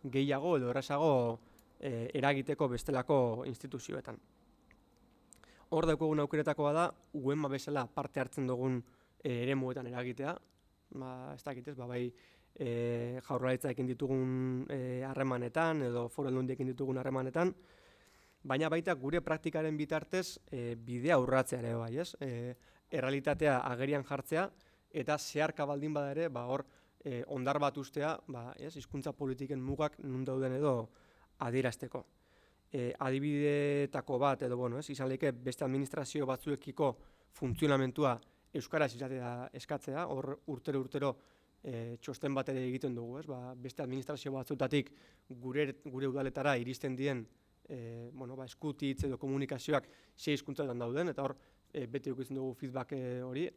gehiago edo errazago eragiteko bestelako instituzioetan. Hor daukagun aukeretakoa da, UEMA bezala parte hartzen dugun eremuetan eragitea, ez dakit ez, bai Jaurlaritzarekin ditugun harremanetan edo Foru Aldundiekin ditugun harremanetan, baina baita gure praktikaren bitartez bidea urratzea ere bai, ez? Errealitatea agerian jartzea eta zeharka baldin bada ere, hor ondar bat ustea, hizkuntza politiken mugak nun dauden edo adierazteko. Adibidetako bat edo izan leke beste administrazio batzuekiko funtzionamentua euskaraz izatea eskatzea, hor urtero txosten bat ere egiten dugu, ez? Beste administrazio batzutatik gure udaletara iristen dien eskutitz edo komunikazioak ze hizkuntzatan dauden, eta hor beti ikusten dugu feedback hori,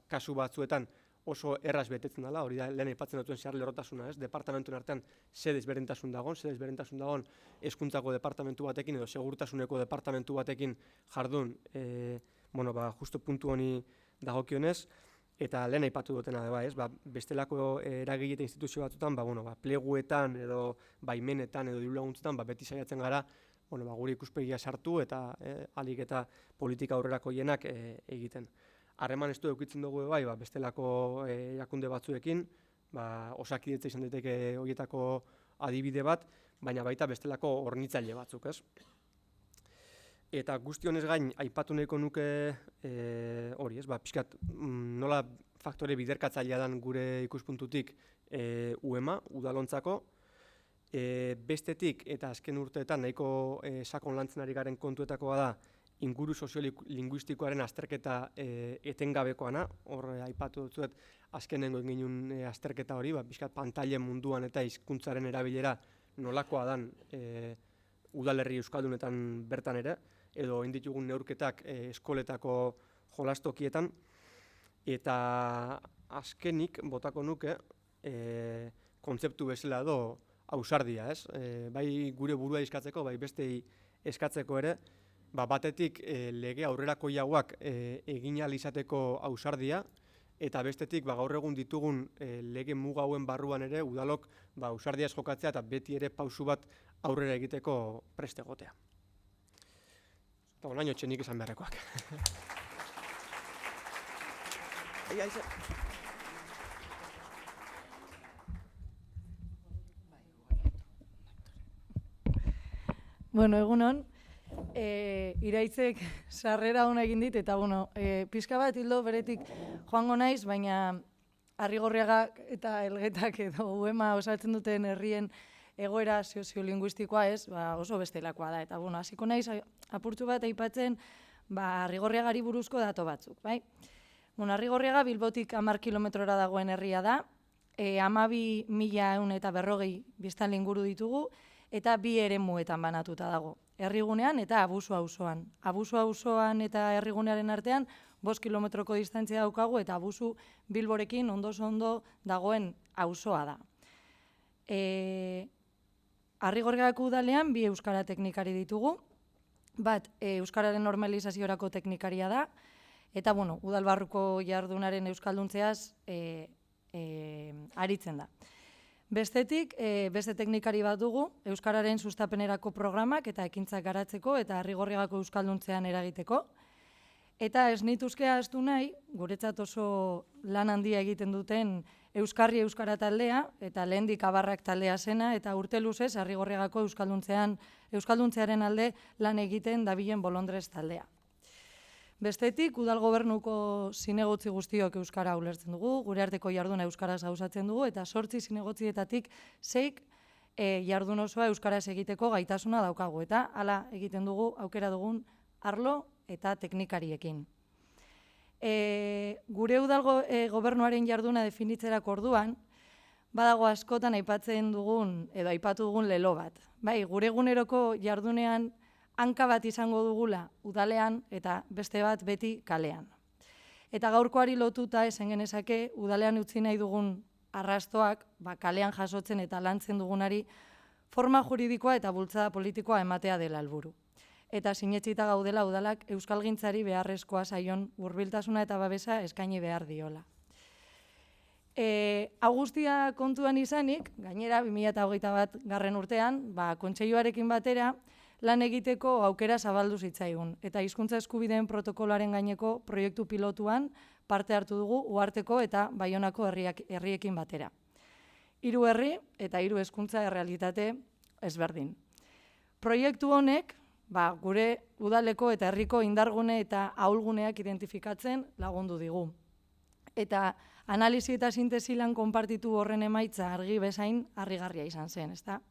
kasu batzuetan oso erraz betetzen dela, hori da lehen aipatzen dutuen zeharlerrotasuna, ez? Departamentuen artean ze desberdintasun dagoen hezkuntzako departamentu batekin edo segurtasuneko departamentu batekin jardun, justu puntu honi dagokionez, eta lehen aipatu dutena da, ez? Bestelako eragile eta instituzio batzutan, pleguetan edo baimenetan edo dirulaguntzetan, beti saiatzen gara, gure ikuspegia sartu eta ahalik eta politika aurrerakoienak egiten. Harreman estu edukitzen dugu bestelako erakunde batzuekin, Osakidetza izan daiteke horietako adibide bat, baina baita bestelako hornitzaile batzuk, ez? Eta guzti honez gain, aipatu nahiko nuke hori, ez? Pixkat, nola faktore biderkatzailea dan gure ikuspuntutik UEMA, udalontzako, bestetik eta azken urteetan nahiko sakon lantzen ari garen kontuetakoa da inguru soziolinguistikoaren azterketa etengabekoana, hor aipatu dutzuet azkenengo egin azterketa hori, pixkat pantailen munduan eta hizkuntzaren erabilera nolakoa dan udalerri euskaldunetan bertan ere, edo inditugun neurketak eskoletako jolastokietan, eta azkenik botako nuke kontzeptu bezala edo ausardia, ez? Bai gure burua eskatzeko, bai bestei eskatzeko ere, batetik lege aurrerakoiagoak egin ahal izateko ausardia, eta bestetik gaur egun ditugun lege muga hauen barruan ere udalok ausardia jokatzea eta beti ere pausu bat aurrera egiteko prest egotea. Eta naino txenik esan beharrekoak. Bueno, egunon, Iraitzek sarrera ona egin dit, eta pixka bat hildo beretik joango naiz, baina Arrigorriagak eta Elgetak edo UEMA osatzen duten herrien egoera soziolinguistikoa oso bestelakoa da. Eta hasiko naiz apurtxo bat aipatzen Arrigorriagari buruzko dato batzuk. Arrigorriaga Bilbotik 10 kilometrora dagoen herria da, 12.140 biztanle inguru ditugu, eta 2 eremuetan banatuta dago. Herrigunean eta Abusu auzoan. Abusu auzoan eta herrigunearen artean 5 kilometroko distantzia daukagu, eta Abusu Bilborekin ondo dagoen auzoa da. Arrigorriagako udalean 2 euskara teknikari ditugu. Bat, euskararen normalizaziorako teknikaria da, eta udalbarruko jardunaren euskalduntzeaz aritzen da. Bestetik, beste teknikari bat dugu, euskararen sustapenerako programak eta ekintzak garatzeko eta Arrigorriagako euskalduntzean eragiteko. Eta ez nituzke ahaztu nahi, guretzat oso lan handia egiten duten Euskarri Euskara taldea, eta lehendik Abarrak taldea zena, eta urte luzez Arrigorriagako euskalduntzearen alde lan egiten dabilen Bolondrez taldea. Bestetik, udal gobernuko zinegotzi guztiok euskara ulertzen dugu, gure arteko jarduna euskaraz gauzatzen dugu, eta 8 zinegotzietatik 6 jardun osoa euskaraz egiteko gaitasuna daukagu, eta hala egiten dugu aukera dugun arlo eta teknikariekin. Gure udal gobernuaren jarduna definitzerako orduan, badago askotan aipatzen dugun, edo aipatu dugun lelo bat. Gure eguneroko jardunean hanka bat izango dugula udalean eta beste bat beti kalean. Eta gaurkoari lotuta esan genezake udalean utzi nahi dugun arrastoak kalean jasotzen eta lantzen dugunari forma juridikoa eta bultzada politikoa ematea dela helburu. Eta sinetsita gaudela udalak euskalgintzari beharrezkoa zaion hurbiltasuna eta babesa eskaini behar diola. Augustia kontuan izanik, gainera 2021 urtean, kontseiluarekin batera, lan egiteko aukera zabaldu zitzaigun, eta hizkuntza eskubideen protokoloaren gaineko proiektu pilotuan parte hartu dugu Uharteko eta Baionako herriekin batera. 3 herri eta 3 hizkuntza errealitate ezberdin. Proiektu honek, gure udaleko eta herriko indargune eta ahulguneak identifikatzen lagundu digu. Eta analisi eta sintesi lan konpartitu horren emaitza argi bezain harrigarria izan zen, ezta?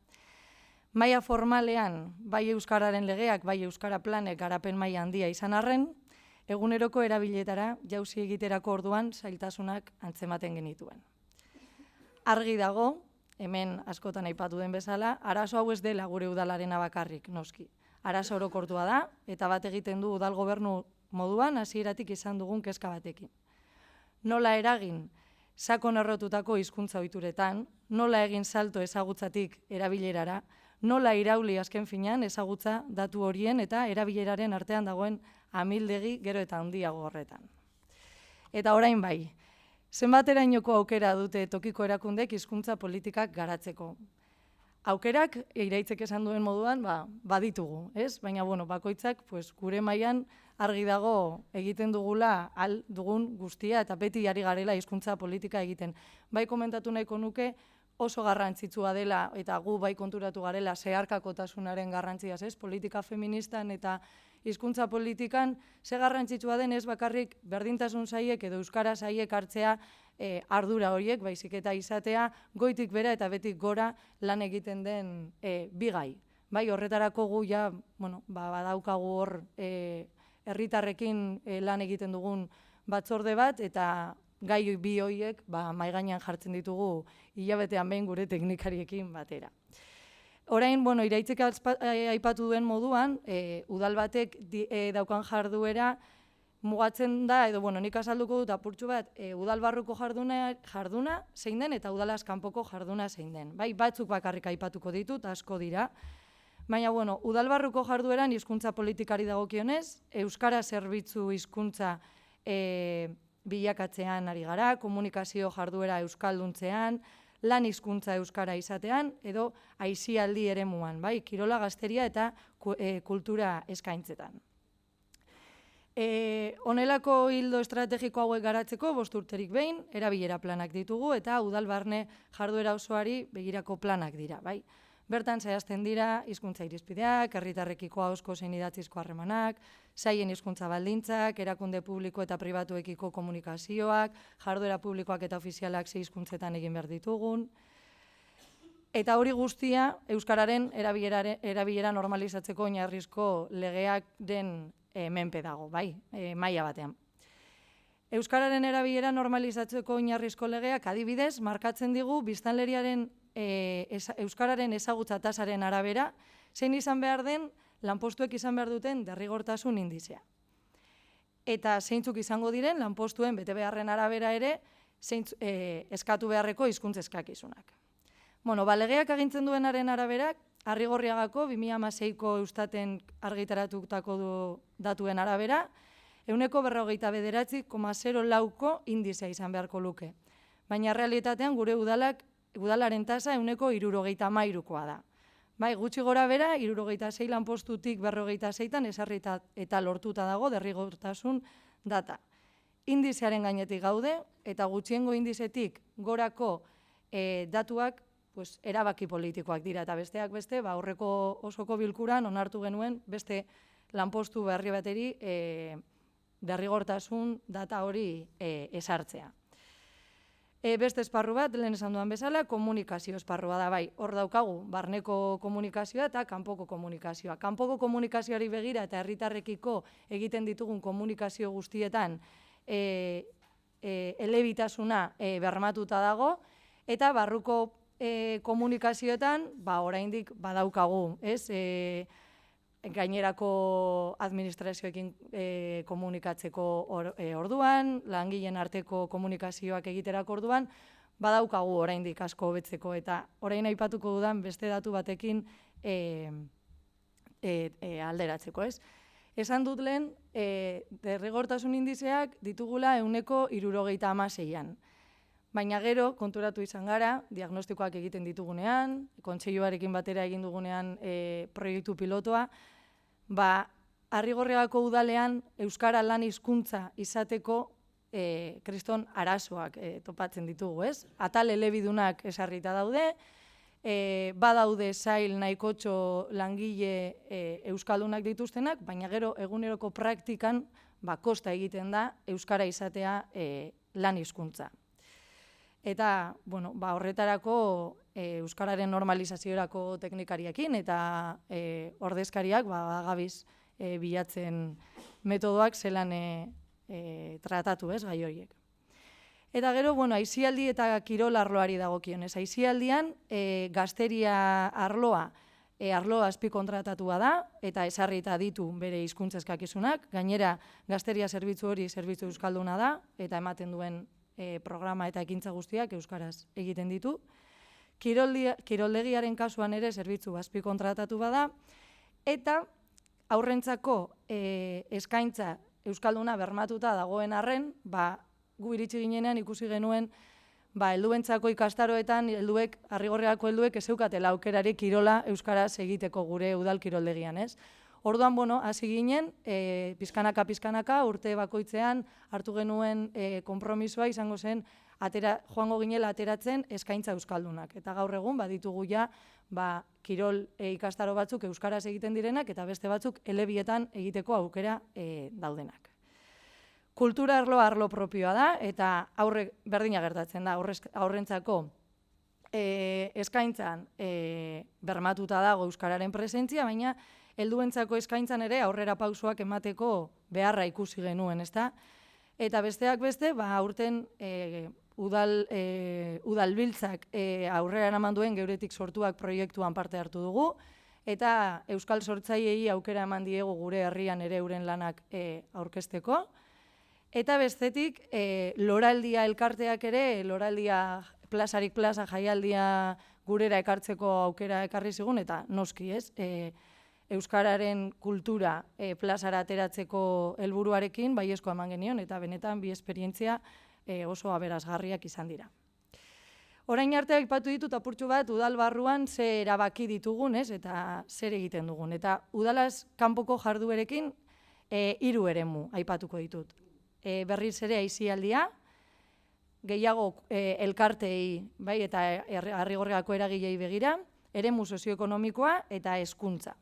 Maila formalean, bai euskararen legeak, bai euskara planek garapen maila handia izan arren, eguneroko erabiletara jauzi egiterako orduan zailtasunak antzematen genituen. Argi dago, hemen askotan aipatu den bezala, arazo hau ez dela gure udalarena bakarrik, noski. Arazo orokortua da, eta bat egiten du udal gobernu moduan hasieratik izan dugun kezka batekin. Nola eragin sakon errotutako hizkuntza ohituretan, nola egin salto ezagutzatik erabilerara, nola irauli azken finean ezagutza datu horien eta erabileraren artean dagoen amildegi gero eta handiago horretan. Eta orain bai, zenbaterainoko aukera dute tokiko erakundek hizkuntza politikak garatzeko. Aukerak, Iraitzek esan duen moduan, baditugu, ez? Baina, bakoitzak gure mailan argi dago egiten dugula ahal dugun guztia eta beti ari garela hizkuntza politika egiten. Bai komentatu nahiko nuke oso garrantzitsua dela eta gu bai konturatu garela zeharkakotasunaren garrantziaz, ez? Politika feministan eta hizkuntza politikan ze garrantzitsua den ez bakarrik berdintasun sailek edo euskara sailek hartzea ardura horiek, baizik eta izatea goitik bera eta betik gora lan egiten den bigai. Bai, horretarako gu badaukagu hor herritarrekin lan egiten dugun batzorde bat eta gai bi horiek mahai gainean jartzen ditugu hilabetean behin gure teknikariekin batera. Orain, Iraitzek aipatu duen moduan, udal batek daukan jarduera mugatzen da, edo nik azalduko dut apurtxu bat, udalbarruko jarduna zein den eta udalaz kanpoko jarduna zein den. Bai, batzuk bakarrik aipatuko ditut, asko dira. Baina, udalbarruko jardueran hizkuntza politikari dagokionez, euskara zerbitzu hizkuntza bilakatzean ari gara, komunikazio jarduera euskalduntzean, lan hizkuntza euskara izatean, edo aisialdi eremuan, bai, kirola, gazteria eta kultura eskaintzetan. Honelako hildo estrategiko hauek garatzeko 5 urterik behin, erabilera planak ditugu eta udal barne jarduera osoari begirako planak dira, bai. Bertan zehazten dira hizkuntza irizpideak, herritarrekiko ahozko zein idatzizko harremanak, sailen hizkuntza baldintzak, erakunde publiko eta pribatuekiko komunikazioak, jarduera publikoak eta ofizialak ze hizkuntzetan egin behar ditugun. Eta hori guztia euskararen erabilera normalizatzeko oinarrizko legearen menpe dago, bai, maila batean. Euskararen erabilera normalizatzeko oinarrizko legeak adibidez markatzen digu biztanleriaren euskararen ezagutza tasaren arabera zein izan behar den lanpostuek izan behar duten derrigortasun indizea. Eta zeintzuk izango diren lanpostuen betebeharren arabera ere eskatu beharreko hizkuntza eskakizunak. Legeak agintzen duenaren arabera, Arrigorriagako 2016ko Eustaten argitaratutako datuen arabera, 49,04ko indizea izan beharko luke. Baina realitatean gure udalaren tasa 63%koa da. Bai, gutxi gora bera, 66 lanpostutik 46an esarrita eta lortuta dago derrigortasun data. Indizearen gainetik gaude eta gutxiengo indizetik gorako datuak erabaki politikoak dira eta besteak beste, aurreko osoko bilkuran onartu genuen beste lanpostu berri bateri derrigortasun data hori esartzea. Beste esparru bat, lehen esan duan bezala, komunikazio esparrua da bai. Hor daukagu, barneko komunikazioa eta kanpoko komunikazioa. Kanpoko komunikazioari begira eta herritarrekiko egiten ditugun komunikazio guztietan elebitasuna bermatuta dago, eta barruko komunikazioetan oraindik badaukagu, gainerako administrazioekin komunikatzeko orduan, langileen arteko komunikazioak egiterako orduan, badaukagu oraindik asko hobetzeko eta orain aipatuko dudan beste datu batekin alderatzeko, Esan dut lehen, derrigortasun indizeak ditugula 76%an. Baina gero, konturatu izan gara, diagnostikoak egiten ditugunean, kontseiluarekin batera egin dugunean proiektu pilotoa, Arrigorriagako udalean euskara lan hizkuntza izateko kriston arazoak topatzen ditugu, Atal elebidunak esarrita daude, badaude sail nahikotxo langile euskaldunak dituztenak, baina gero eguneroko praktikan kosta egiten da euskara izatea lan hizkuntza. Eta, horretarako euskararen normalizaziorako teknikariekin eta ordezkariak gabiz bilatzen metodoak zelan tratatu, gai horiek. Eta gero, aisialdi eta kirol arloari dagokionez. Aisialdian gazteria arloa azpikontratatua da eta esarrita ditu bere hizkuntza eskakizunak. Gainera, gazteria zerbitzu hori zerbitzu euskalduna da eta ematen duen programa eta ekintza guztiak euskaraz egiten ditu. Kiroldegiaren kasuan ere zerbitzu azpikontratatu bada eta haurrentzako eskaintza euskalduna bermatuta dagoen arren, gu iritsi ginenean ikusi genuen helduentzako ikastaroetan Arrigorriagako helduek ez zeukatela aukerarik kirola euskaraz egiteko gure udal kiroldegian, Orduan, hasi ginen, pizkanaka, urte bakoitzean hartu genuen konpromisoa izango zen joango ginela ateratzen eskaintza euskaldunak. Eta gaur egun, ditugu kirol ikastaro batzuk euskaraz egiten direnak eta beste batzuk elebietan egiteko aukera daudenak. Kultura arlo propioa da eta berdina gertatzen da aurrentzako eskaintzan bermatuta dago euskararen presentzia, baina helduentzako eskaintzan ere aurrera pausoak emateko beharra ikusi genuen, Eta besteak beste, aurten udalbiltzak aurrera eraman duen geuretik sortuak proiektuan parte hartu dugu, eta euskal sortzaileei aukera eman diegu gure herrian ere euren lanak aurkezteko. Eta bestetik, loraldia elkarteak ere, loraldia plazarik plaza jaialdia gurera ekartzeko aukera ekarri zigun, eta noski euskararen kultura plazara ateratzeko helburuarekin baiezkoa eman genion, eta benetan bi esperientzia oso aberasgarriak izan dira. Orain arte aipatu ditut apurtxo bat udal barruan ze erabaki ditugun, eta zer egiten dugun. Eta udalaz kanpoko jarduerekin 3 eremu aipatuko ditut. Berriz ere aisialdia, gehiago elkartei eta Arrigorriagako eragilei begira, eremu sozioekonomikoa eta hezkuntza.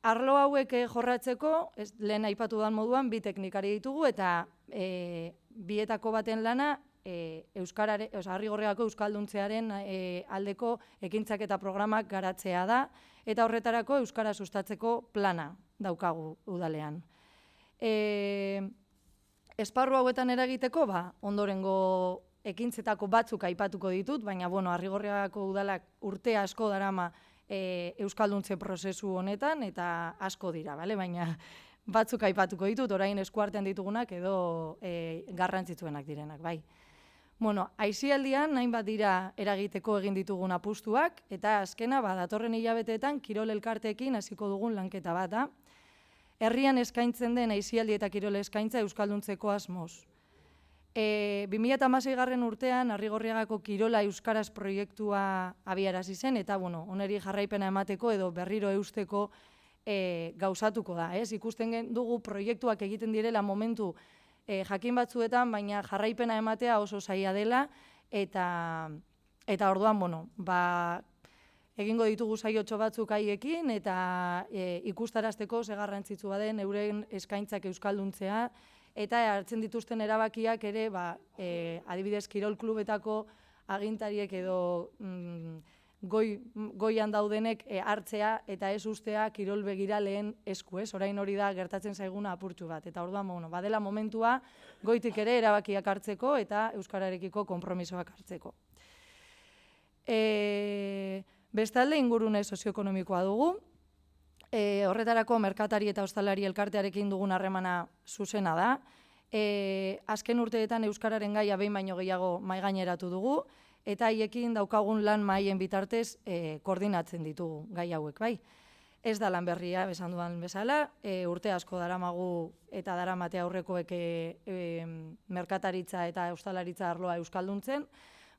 Arlo hauek jorratzeko, lehen aipatu dan moduan, bi teknikari ditugu eta bietako baten lana Arrigorriagako euskalduntzearen aldeko ekintzak eta programak garatzea da, eta horretarako euskara sustatzeko plana daukagu udalean. Esparru hauetan eragiteko, ondorengo ekintzetako batzuk aipatuko ditut, baina Arrigorriagako udalak urte asko darama euskalduntze prozesu honetan, eta asko dira, baina batzuk aipatuko ditut, orain eskuartean ditugunak edo garrantzitsuenak direnak, bai. Aisialdian, hainbat dira eragiteko egin ditugun apustuak, eta azkena, datorren hilabeteetan, kirol elkarteekin hasiko dugun lanketa bat da. Herrian eskaintzen den aisialdi eta kirol eskaintza euskalduntzeko asmoz. 2016 urtean, Arrigorriagako kirola euskaraz proiektua abiarazi zen, eta oneri jarraipena emateko edo berriro eusteko gauzatuko da. Ikusten dugu proiektuak egiten direla momentu jakin batzuetan, baina jarraipena ematea oso zaila dela, eta orduan, egingo ditugu saiotxo batzuk haiekin, eta ikustarazteko ze garrantzitsua den euren eskaintzak euskalduntzea, eta hartzen dituzten erabakiak ere, adibidez, kirol klubetako agintariek edo goian daudenek hartzea eta ez ustea kirol begiraleen esku, orain hori da gertatzen zaiguna apurtxu bat. Eta orduan, badela momentua goitik ere erabakiak hartzeko eta euskararekiko konpromisoak hartzeko. Bestalde ingurune sozioekonomikoa dugu. Horretarako merkatari eta ostalari elkartearekin dugun harremana zuzena da. Azken urteetan euskararen gaia behin baino gehiago mahaigaineratu dugu, eta haiekin daukagun lan mahaien bitartez koordinatzen ditugu gai hauek, bai. Ez da lan berria, esan dudan bezala, urte asko daramagu eta daramate aurrekoek merkataritza eta ostalaritza arloa euskalduntzen,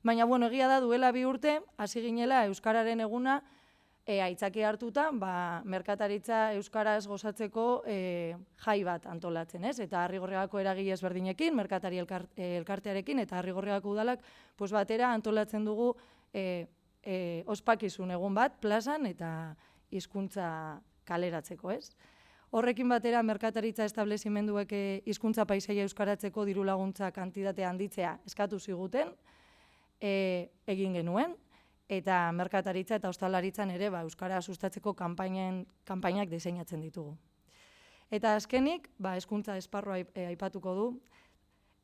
baina egia da duela 2 urte, hasi ginela euskararen eguna aitzaki hartuta, merkataritza euskaraz gozatzeko jai bat antolatzen, eta Arrigorriagako eragile ezberdinekin, merkatari elkartearekin, eta Arrigorriagako udalak batera antolatzen dugu ospakizun egun bat plazan eta hizkuntza kaleratzeko, Horrekin batera merkataritza establezimenduek hizkuntza paisaia euskaratzeko diru laguntza kantitate handitzea eskatu ziguten, egin genuen, eta merkataritza eta ostalaritzan ere euskara sustatzeko kanpainak diseinatzen ditugu. Eta azkenik, hezkuntza esparrua aipatuko du.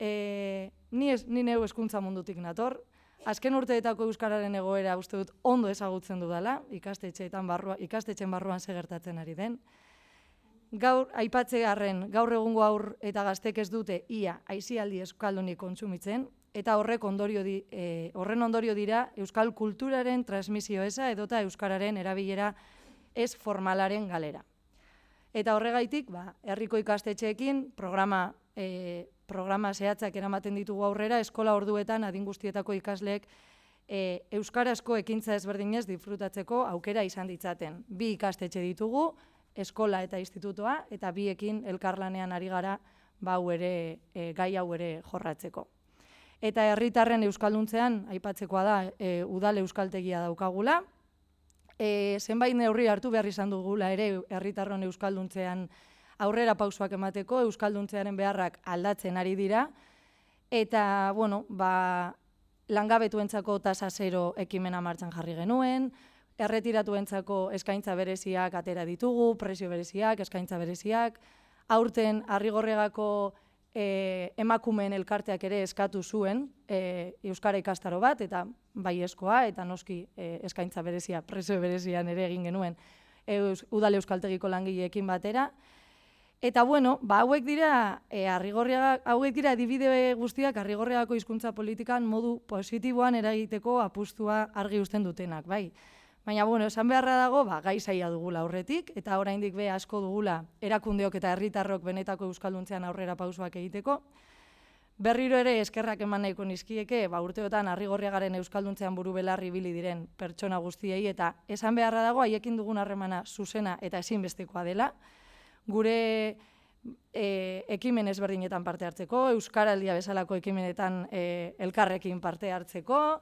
Ni neu hezkuntza mundutik nator. Azken urteetako euskararen egoera uste dut ondo ezagutzen dudala, ikastetxen barruan ze gertatzen ari den. Gaur aipatzearren, gaur egungo haur eta gaztek ez dute ia aisialdi euskaldunik kontsumitzen, eta horren ondorio dira euskal kulturaren transmisio eza edota euskararen erabilera ez formalaren galera. Eta horregaitik, herriko ikastetxeekin programa zehatzak eramaten ditugu aurrera, eskola orduetan adin guztietako ikasleek euskarazko ekintza ezberdinez disfrutatzeko aukera izan ditzaten. 2 ikastetxe ditugu, eskola eta institutoa, eta biekin elkarlanean ari gara gai hau ere jorratzeko. Eta herritarren euskalduntzean, aipatzekoa da, udal euskaltegia daukagula. Zenbait neurri hartu behar izan dugula ere herritarron euskalduntzean aurrera pausoak emateko, euskalduntzearen beharrak aldatzen ari dira. Eta, langabetuentzako tasa zero ekimena martxan jarri genuen, erretiratuentzako eskaintza bereziak atera ditugu, presio bereziak, eskaintza bereziak, aurten Arrigorriagako emakumeen elkarteak ere eskatu zuen euskara ikastaro bat, eta baiezkoa, eta noski eskaintza berezia, presio berezian ere egin genuen udal euskaltegiko langileekin batera. Eta hauek dira adibide guztiak Arrigorriagako hizkuntza politikan modu positiboan eragiteko apustua argi uzten dutenak, bai. Baina, esan beharra dago, gai zaila dugula aurretik, eta oraindik be asko dugula erakundeok eta herritarrok benetako euskalduntzean aurrera pausoak egiteko. Berriro ere eskerrak eman nahiko nizkieke, urteotan Arrigorriagaren euskalduntzean buru belarri ibili diren pertsona guztiei, eta esan beharra dago haiekin dugun harremana zuzena eta ezinbestekoa dela, gure ekimen ezberdinetan parte hartzeko, Euskaraldia bezalako ekimenetan elkarrekin parte hartzeko,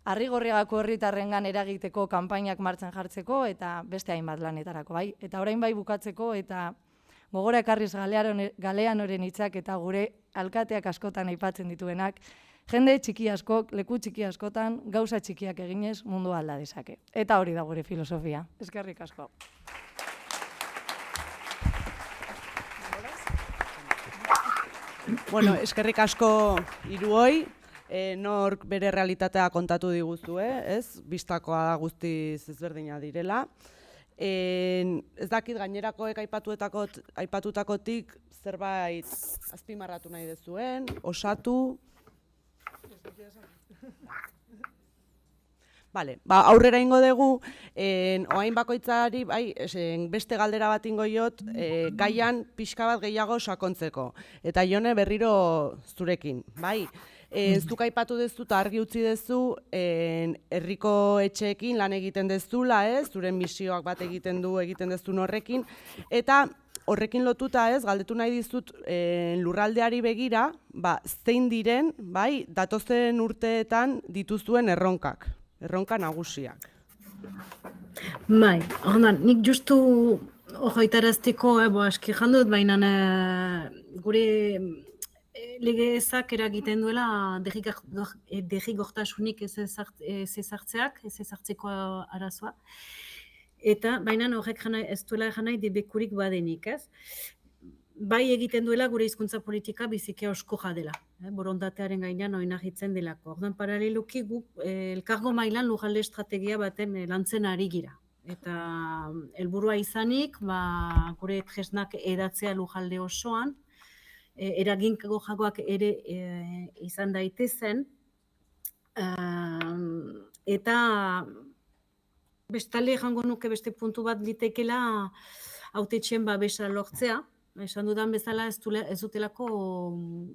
Arrigorriagako herritarrengan eragiteko kanpainak martxan jartzeko eta beste hainbat lanetarako, bai. Eta orain bai bukatzeko eta gogora ekarriz Galeanoren hitzak eta gure alkateak askotan aipatzen dituenak, jende txiki askok, leku txiki askotan, gauza txikiak eginez mundu alda dezake. Eta hori da gure filosofia. Eskerrik asko. Bueno, eskerrik asko hiruoi. Nork bere realitatea kontatu diguzu, ez? Bistakoa da guztiz ezberdina direla. Ez dakit gainerakoek aipatutakotik zerbait azpimarratu nahi dezuen, osatu. Vale, aurrera ingo dugu, oain bakoitzari, beste galdera bat ingo jot, gaian pixka bat gehiago sakontzeko. Eta Jone berriro zurekin, bai? Zuk aipatu dezu eta argi utzi dezu, herriko etxeekin lan egiten dezula, zuren misioak bat egiten dezun horrekin, eta horrekin lotuta galdetu nahi dizut lurraldeari begira, zein diren, bai, datozen urteetan dituzuen erronka nagusiak. Bai, nik justu hojaitarazteko, aski jandut, baina gure legezak eragiten duela derrigortasunik ez ezartzeko arazoa. Eta baina horrek ez duela janai debekurik badenik, ez? Bai egiten duela gure hizkuntza politika biziki euskoja dela, borondatearen gainean oinahitzen delako. Orduan paraleloki guk elkargo mailan lurralde estrategia baten lantzen ari gira. Eta helburua izanik, gure tresnak edatzea lurralde osoan, eraginkorragoak ere izan daitezen, eta bestalde jango nuke beste puntu bat litekela hautetxeen babesa lortzea. Esan dudan bezala ez dutelako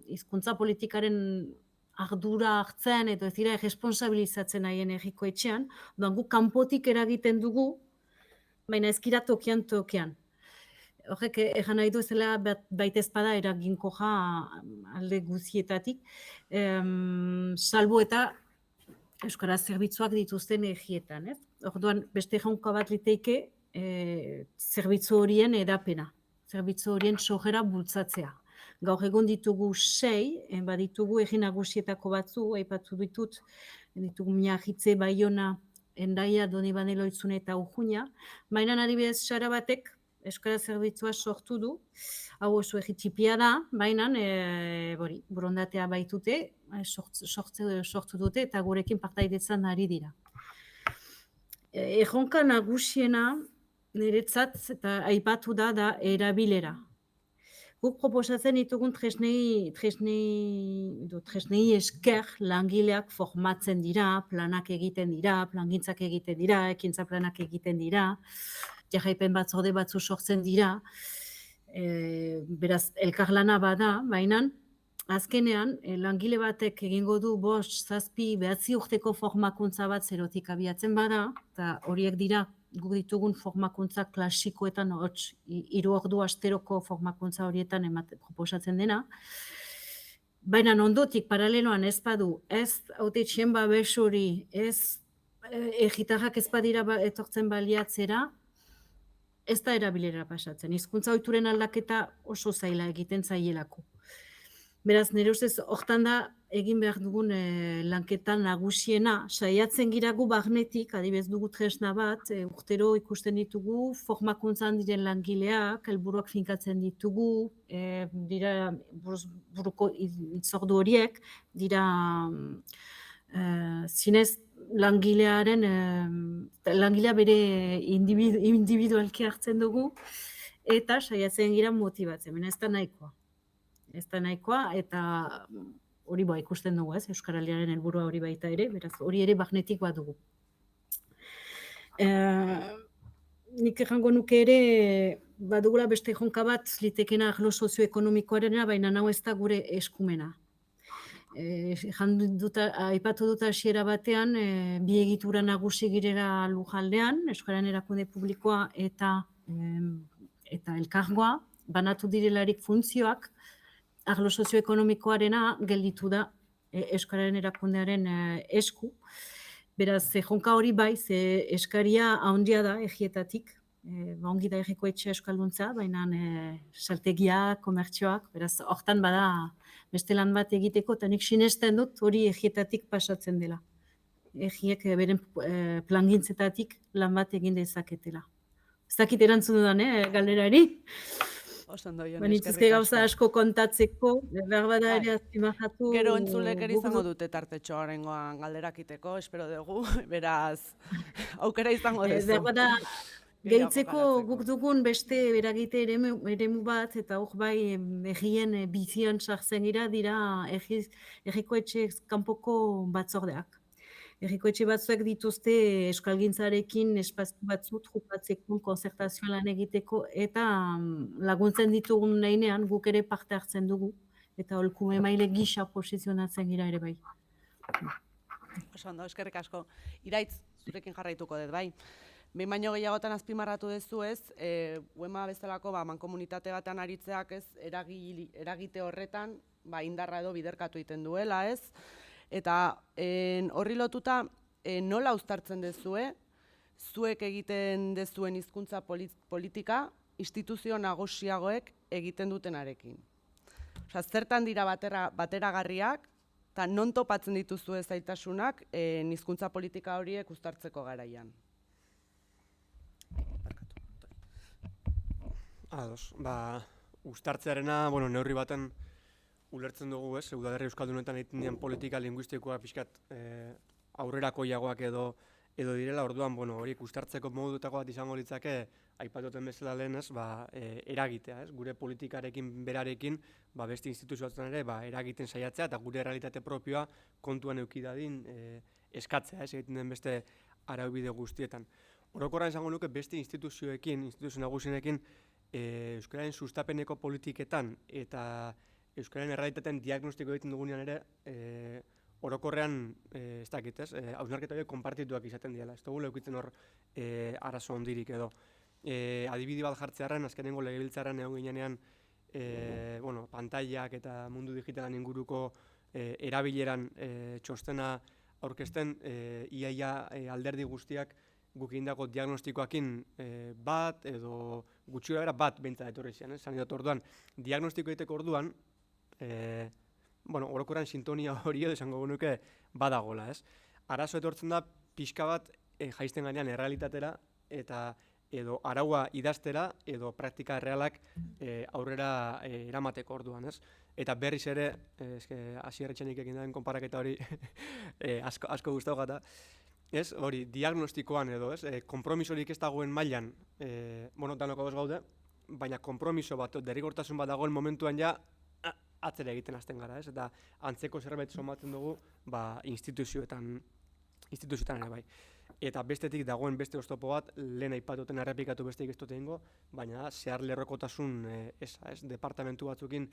hizkuntza politikaren ardura hartzen edo ez dira responsabilizatzen haien herriko etxean. Guk kanpotik eragiten dugu, baina ezkira tokian. Horrek egan nahi du ezela baita ezpada eraginkoja alde guzietatik, salbo eta euskaraz zerbitzuak dituzten egietan. Orduan beste jaunka bat liteike zerbitzu horien edapena, zerbitzu horien sojera bultzatzea. Gaur egun ditugu 6, baditugu egin nagusietako batzu, aipatu ditut, ditugu Miagitze, Baiona, Hendaia, Donibane, Loitzune eta Urruña, baina adibidez Sara batek euskara zerbitzua sortu du, hau oso egitxipia da, baina borondatea baitute, sortu dute eta gurekin partaidetzan ari dira. Erronka nagusiena niretzat eta aipatu da erabilera. Guk proposatzen ditugun tresnei esker langileak formatzen dira, planak egiten dira, plangintzak egiten dira, ekintza planak egiten dira, jarraipen batzorde batzu sortzen dira, beraz elkarlana bada, baina azkenean langile batek egingo du 5, 7, 9 urteko formakuntza bat zerotik abiatzen bada, eta horiek dira guk ditugun formakuntza klasikoetan, 3 ordu asteroko formakuntza horietan proposatzen dena, baina ondotik paraleloan ez badu, ez hautetxeen babes hori, ez egitarrak ez badira etortzen baliatzera, ez da erabilera pasatzen. Hizkuntza ohituren aldaketa oso zaila egiten zaielako. Beraz, nire ustez, hortan da egin behar dugun lanketan nagusiena, saiatzen gira gu barnetik, adibidez dugu tresna bat, urtero ikusten ditugu, formakuntzan diren langileak, helburuak finkatzen ditugu, dira buruko itzordu horiek, dira zinez langilea bere individualki hartzen dugu, eta saiatzen gira motibatzen, baina ez da nahikoa. Ez da nahikoa, eta hori ikusten dugu, Euskaraldiaren helburua hori baita ere, beraz hori ere bagnetik bat dugu. Nik errango nuke ere, badugula beste jonka bat, litekena arlo sozioekonomikoarena, baina hau ez da gure eskumena. Aipatu dut hasiera batean, bi egitura nagusi girela lujaldean, Euskararen erakunde publikoa eta elkargoa, banatu direlarik funtzioak, arlo sozioekonomikoarena gelditu da Euskararen erakundearen esku. Beraz, jonka hori bai, ze eskaria handia da egietatik, ongi da erriko etxe euskalduntza, baina saltegiak, komertzioak, beraz, hortan bada beste lan bat egiteko, eta nik sinesten dut hori egietatik pasatzen dela. Egiek beren plangintzetatik lan bat egin dezaketela. Ez dakit erantzun dudan, galderari? Oso ondo, Jon, Banitzizke gauza asko kontatzeko, behar bada ere azpimarratu. Gero entzulek ere izango dute tartetxo horrengoan galderakiteko, espero dugu, beraz, aukera izango duzu. Behar bada, gehitzeko guk dugun beste eragite eremu bat, eta hor bai egien bizian sartzen dira erriko etxe kanpoko batzordeak. Erriko etxe batzuek dituzte euskalgintzarekin espazio batzu trupatzeko, konzertazioa lan egiteko, eta laguntzen ditugun nahinean guk ere parte hartzen dugu, eta holku emaile gisa posizionatzen gira ere bai. Oso ondo, eskerrik asko. Iraitz, zurekin jarraituko dut, bai. Behin baino gehiagotan azpimarratu duzu ez, UEMA bezalako mankomunitate batean aritzeak ez, eragite horretan indarra edo biderkatu egiten duela ez, eta horri lotuta nola uztartzen dezue, zuek egiten dezuen hizkuntza politika instituzio nagusiagoek egiten dutenarekin. Osea, zertan dira bateragarriak, eta non topatzen dituzue zailtasunak hizkuntza politika horiek uztartzeko garaian. Ados, uztartzearena, neurri baten ulertzen dugu, ez, udalerri euskaldunetan egiten dian politika linguistikoa pixkat aurrerakoiagoak edo direla, orduan, horiek uztartzeko modutako bat izango litzake, aipatuten bezala lehen, ez, eragitea, ez, gure politikarekin berarekin, beste instituzioatzen ere, eragiten saiatzea, eta gure realitate propioa kontuan eduki dadin eskatzea, ez, egiten den beste araubide guztietan. Orokorra izango nuke beste instituzio nagusienekin, euskararen sustapeneko politiketan eta euskararen errealitateen diagnostiko egiten dugunean ere, orokorrean, ez dakit, ez, hausnarketa horiek konpartituak izaten diela, ez dugu leukitzen hor arazo hondirik edo. Adibide bat jartzearen, azkenengo legebiltzarrean egon ginean, pantailak eta mundu digitalan inguruko erabileran txostena aurkezten, iaia alderdi guztiak guk egindako diagnostikoakin bat edo gutxi gara bat behintzat etorri zian, esan dut orduan, diagnostiko egiteko orduan, orokorran sintonia hori edo esango genuke badagola, ez? Arazo etortzen da pixka bat jaisten gainean errealitatera eta edo araua idaztera edo praktika errealak aurrera eramateko orduan, ez? Eta berriz ere, Asier Etxenik egin den konparaketa hori asko gustatu gata, ez, hori, diagnostikoan edo, ez, konpromisorik ez dagoen mailan, danok ados gaude, baina konpromiso bat, derrigortasun bat dagoen momentuan ja, atzera egiten hasten gara, ez, eta antzeko zerbait somatzen dugu, instituzioetan ere bai. Eta bestetik dagoen beste oztopo bat, lehen aipatuten errepikatu besteik ez dut egingo, baina zehar lerrokotasun eza, ez, departamentu batzukin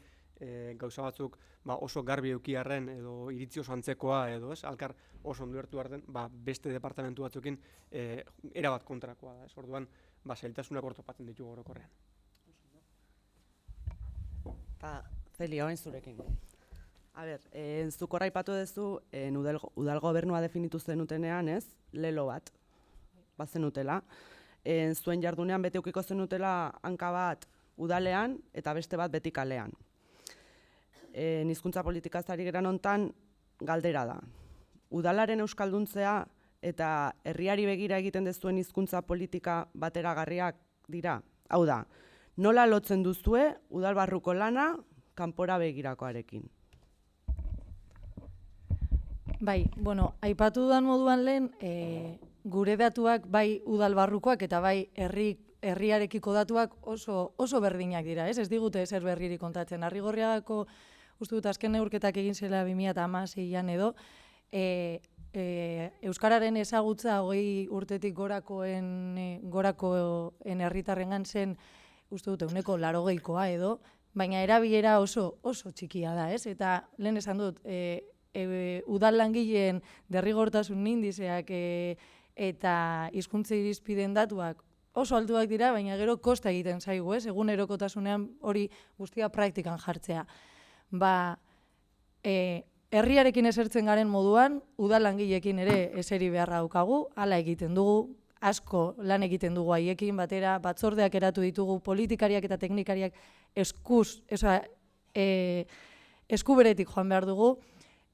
gauza batzuk oso garbi eukiarren edo iritzi oso antzekoa edo, ez, alkar oso ondo hartu arden, beste departamentu batzukin erabat kontrakoa da, ez, orduan, zailtasunak ortopatzen ditugu orokorrean. Eta, Celia, orain zurekin. Zuk hor aipatu duzu, udal gobernua definitu zenutenean, ez, lelo bat, bazenutela. Zuen jardunean beti eukiko zenutela hanka bat udalean eta beste bat beti kalean. Hizkuntza politikazari geran hontan galdera da. Udalaren euskalduntzea eta herriari begira egiten dezuen hizkuntza politika bateragarriak dira. Hau da, nola lotzen duzue udal barruko lana kanpora begirakoarekin? Bai, aipatu dudan moduan lehen, gure datuak bai udal barrukoak eta bai herriarekiko datuak oso berdinak dira, ez? Ez digute ezer berririk kontatzen. Arrigorriagako, uste dut, azken neurketak egin zela 2016an edo, euskararen ezagutza 20 urtetik gorakoen herritarrengan zen, uste dut, 80%koa edo, baina erabilera oso txikia da, ez? Eta lehen esan dut, udal langileen derrigortasun indizeak eta hizkuntza irizpideen datuak oso altuak dira, baina gero kosta egiten zaigu, ez? Egunerokotasunean hori guztia praktikan jartzea. herriarekin esertzen garen moduan, udalangileekin ere eseri beharra daukagu, hala egiten dugu, asko lan egiten dugu haiekin batera, batzordeak eratu ditugu, politikariak eta teknikariak eskuberetik joan behar dugu,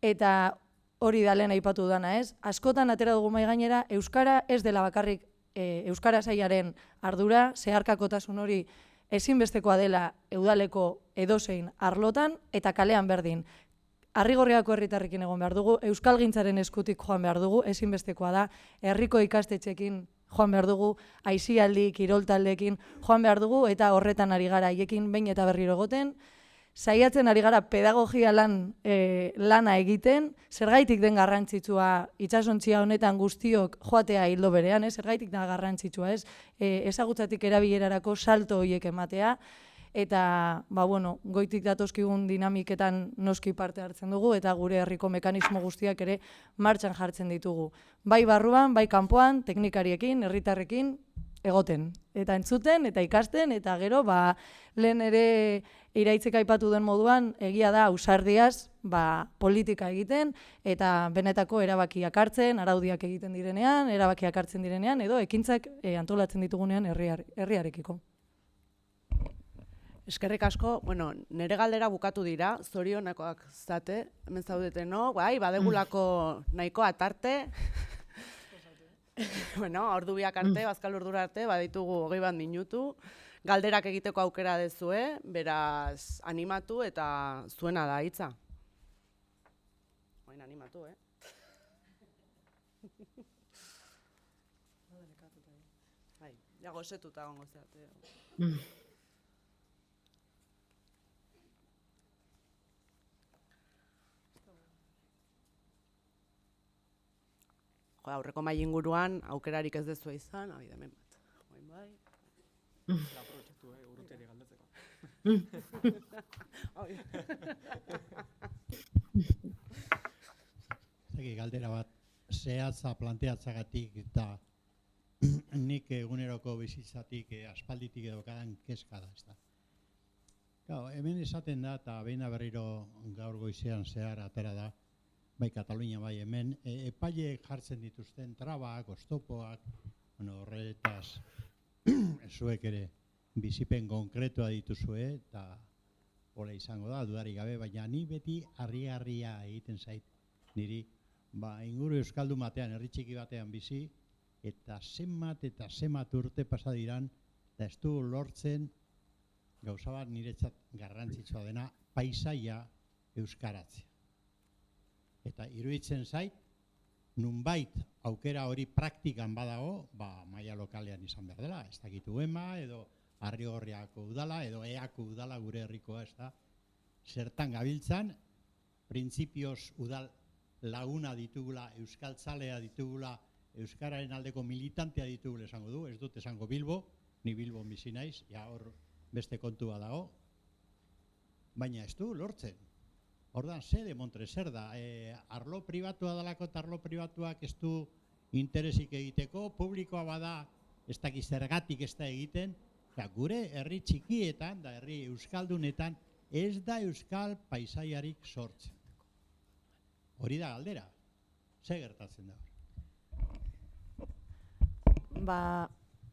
eta hori da lehen aipatu dana, ez? Askotan atera dugu mahai gainera, euskara ez dela bakarrik euskara sailaren ardura, zeharkakotasun hori ezinbestekoa dela udaleko edozein arlotan eta kalean berdin. Arrigorriako herritarrekin egon behar dugu, euskalgintzaren eskutik joan behar dugu, ezinbestekoa da, herriko ikastetxekin joan behar dugu, aisialdi, kiroltaldekin joan behar dugu, eta horretan ari gara haiekin behin eta berriro egoten, saiatzen ari gara pedagogia lana egiten, zergaitik den garrantzitsua itsasontzia honetan guztiok joatea hildo berean, zergaitik da garrantzitsua, ezagutzatik erabilerarako salto horiek ematea, eta goitik datozkigun dinamiketan noski parte hartzen dugu, eta gure herriko mekanismo guztiak ere martxan jartzen ditugu. Bai barruan, bai kanpoan, teknikariekin, herritarrekin, egoten. Eta entzuten, eta ikasten, eta gero, lehen ere iraitzek aipatu den moduan, egia da ausardiaz politika egiten, eta benetako erabakiak hartzen, araudiak egiten direnean, erabakiak hartzen direnean, edo ekintzak antolatzen ditugunean herriarekiko. Eskerrik asko, nire galdera bukatu dira, zorionakoak zate, hemen zaudeteno, badegulako nahikoa tarte, ordu biak arte, bazkal ordura arte, baditugu 20 minutu, galderak egiteko aukera dezue, beraz animatu eta zuena da hitza. Oin animatu, Ja gozetuta gongo zeate. Aurreko mahai inguruan aukerarik ez dezue izan, hemen bat. Oin bai. Aprobetxatu, urrutiari galdetzeko. Galdera bat, zehatza planteatzagatik eta nik eguneroko bizitzatik aspalditik edo kadan kezka da, ez da. Hemen esaten da, eta behin berriro gaur goizean zehar atera da, bai Katalunia bai hemen, epaileek jartzen dituzten trabak, oztopoak, horretaz, zuek ere bizipen konkretua dituzue, eta hola izango da, dudarik gabe, baina ni beti harri-harria egiten zait niri, inguru euskaldun batean, herri txiki batean bizi, eta zenbat urte pasa diran, eta ez du lortzen gauza bat niretzat garrantzitsua dena, paisaia euskaratzea. Eta iruditzen zait, nunbait aukera hori praktikan badago, maila lokalean izan behar dela, ez dakitu ema, edo Arrigorriako udala, edo Eako udala gure herrikoa, ez da, zertan gabiltzan, printzipioz udal laguna ditugula, euskaltzalea ditugula, euskararen aldeko militantea ditugula esango du, ez dut esango Bilbo, ni Bilbo bizi naiz, hor beste kontua dago, baina ez du lortzen. Ordan, de Montre, zer da, arlo pribatua dalako eta arlo pribatuak ez du interesik egiteko, publikoa bada ez dakiz zergatik ez da egiten, gure herri txikietan, da herri euskaldunetan, ez da euskal paisaiarik sortzen. Hori da galdera, ze gertatzen da?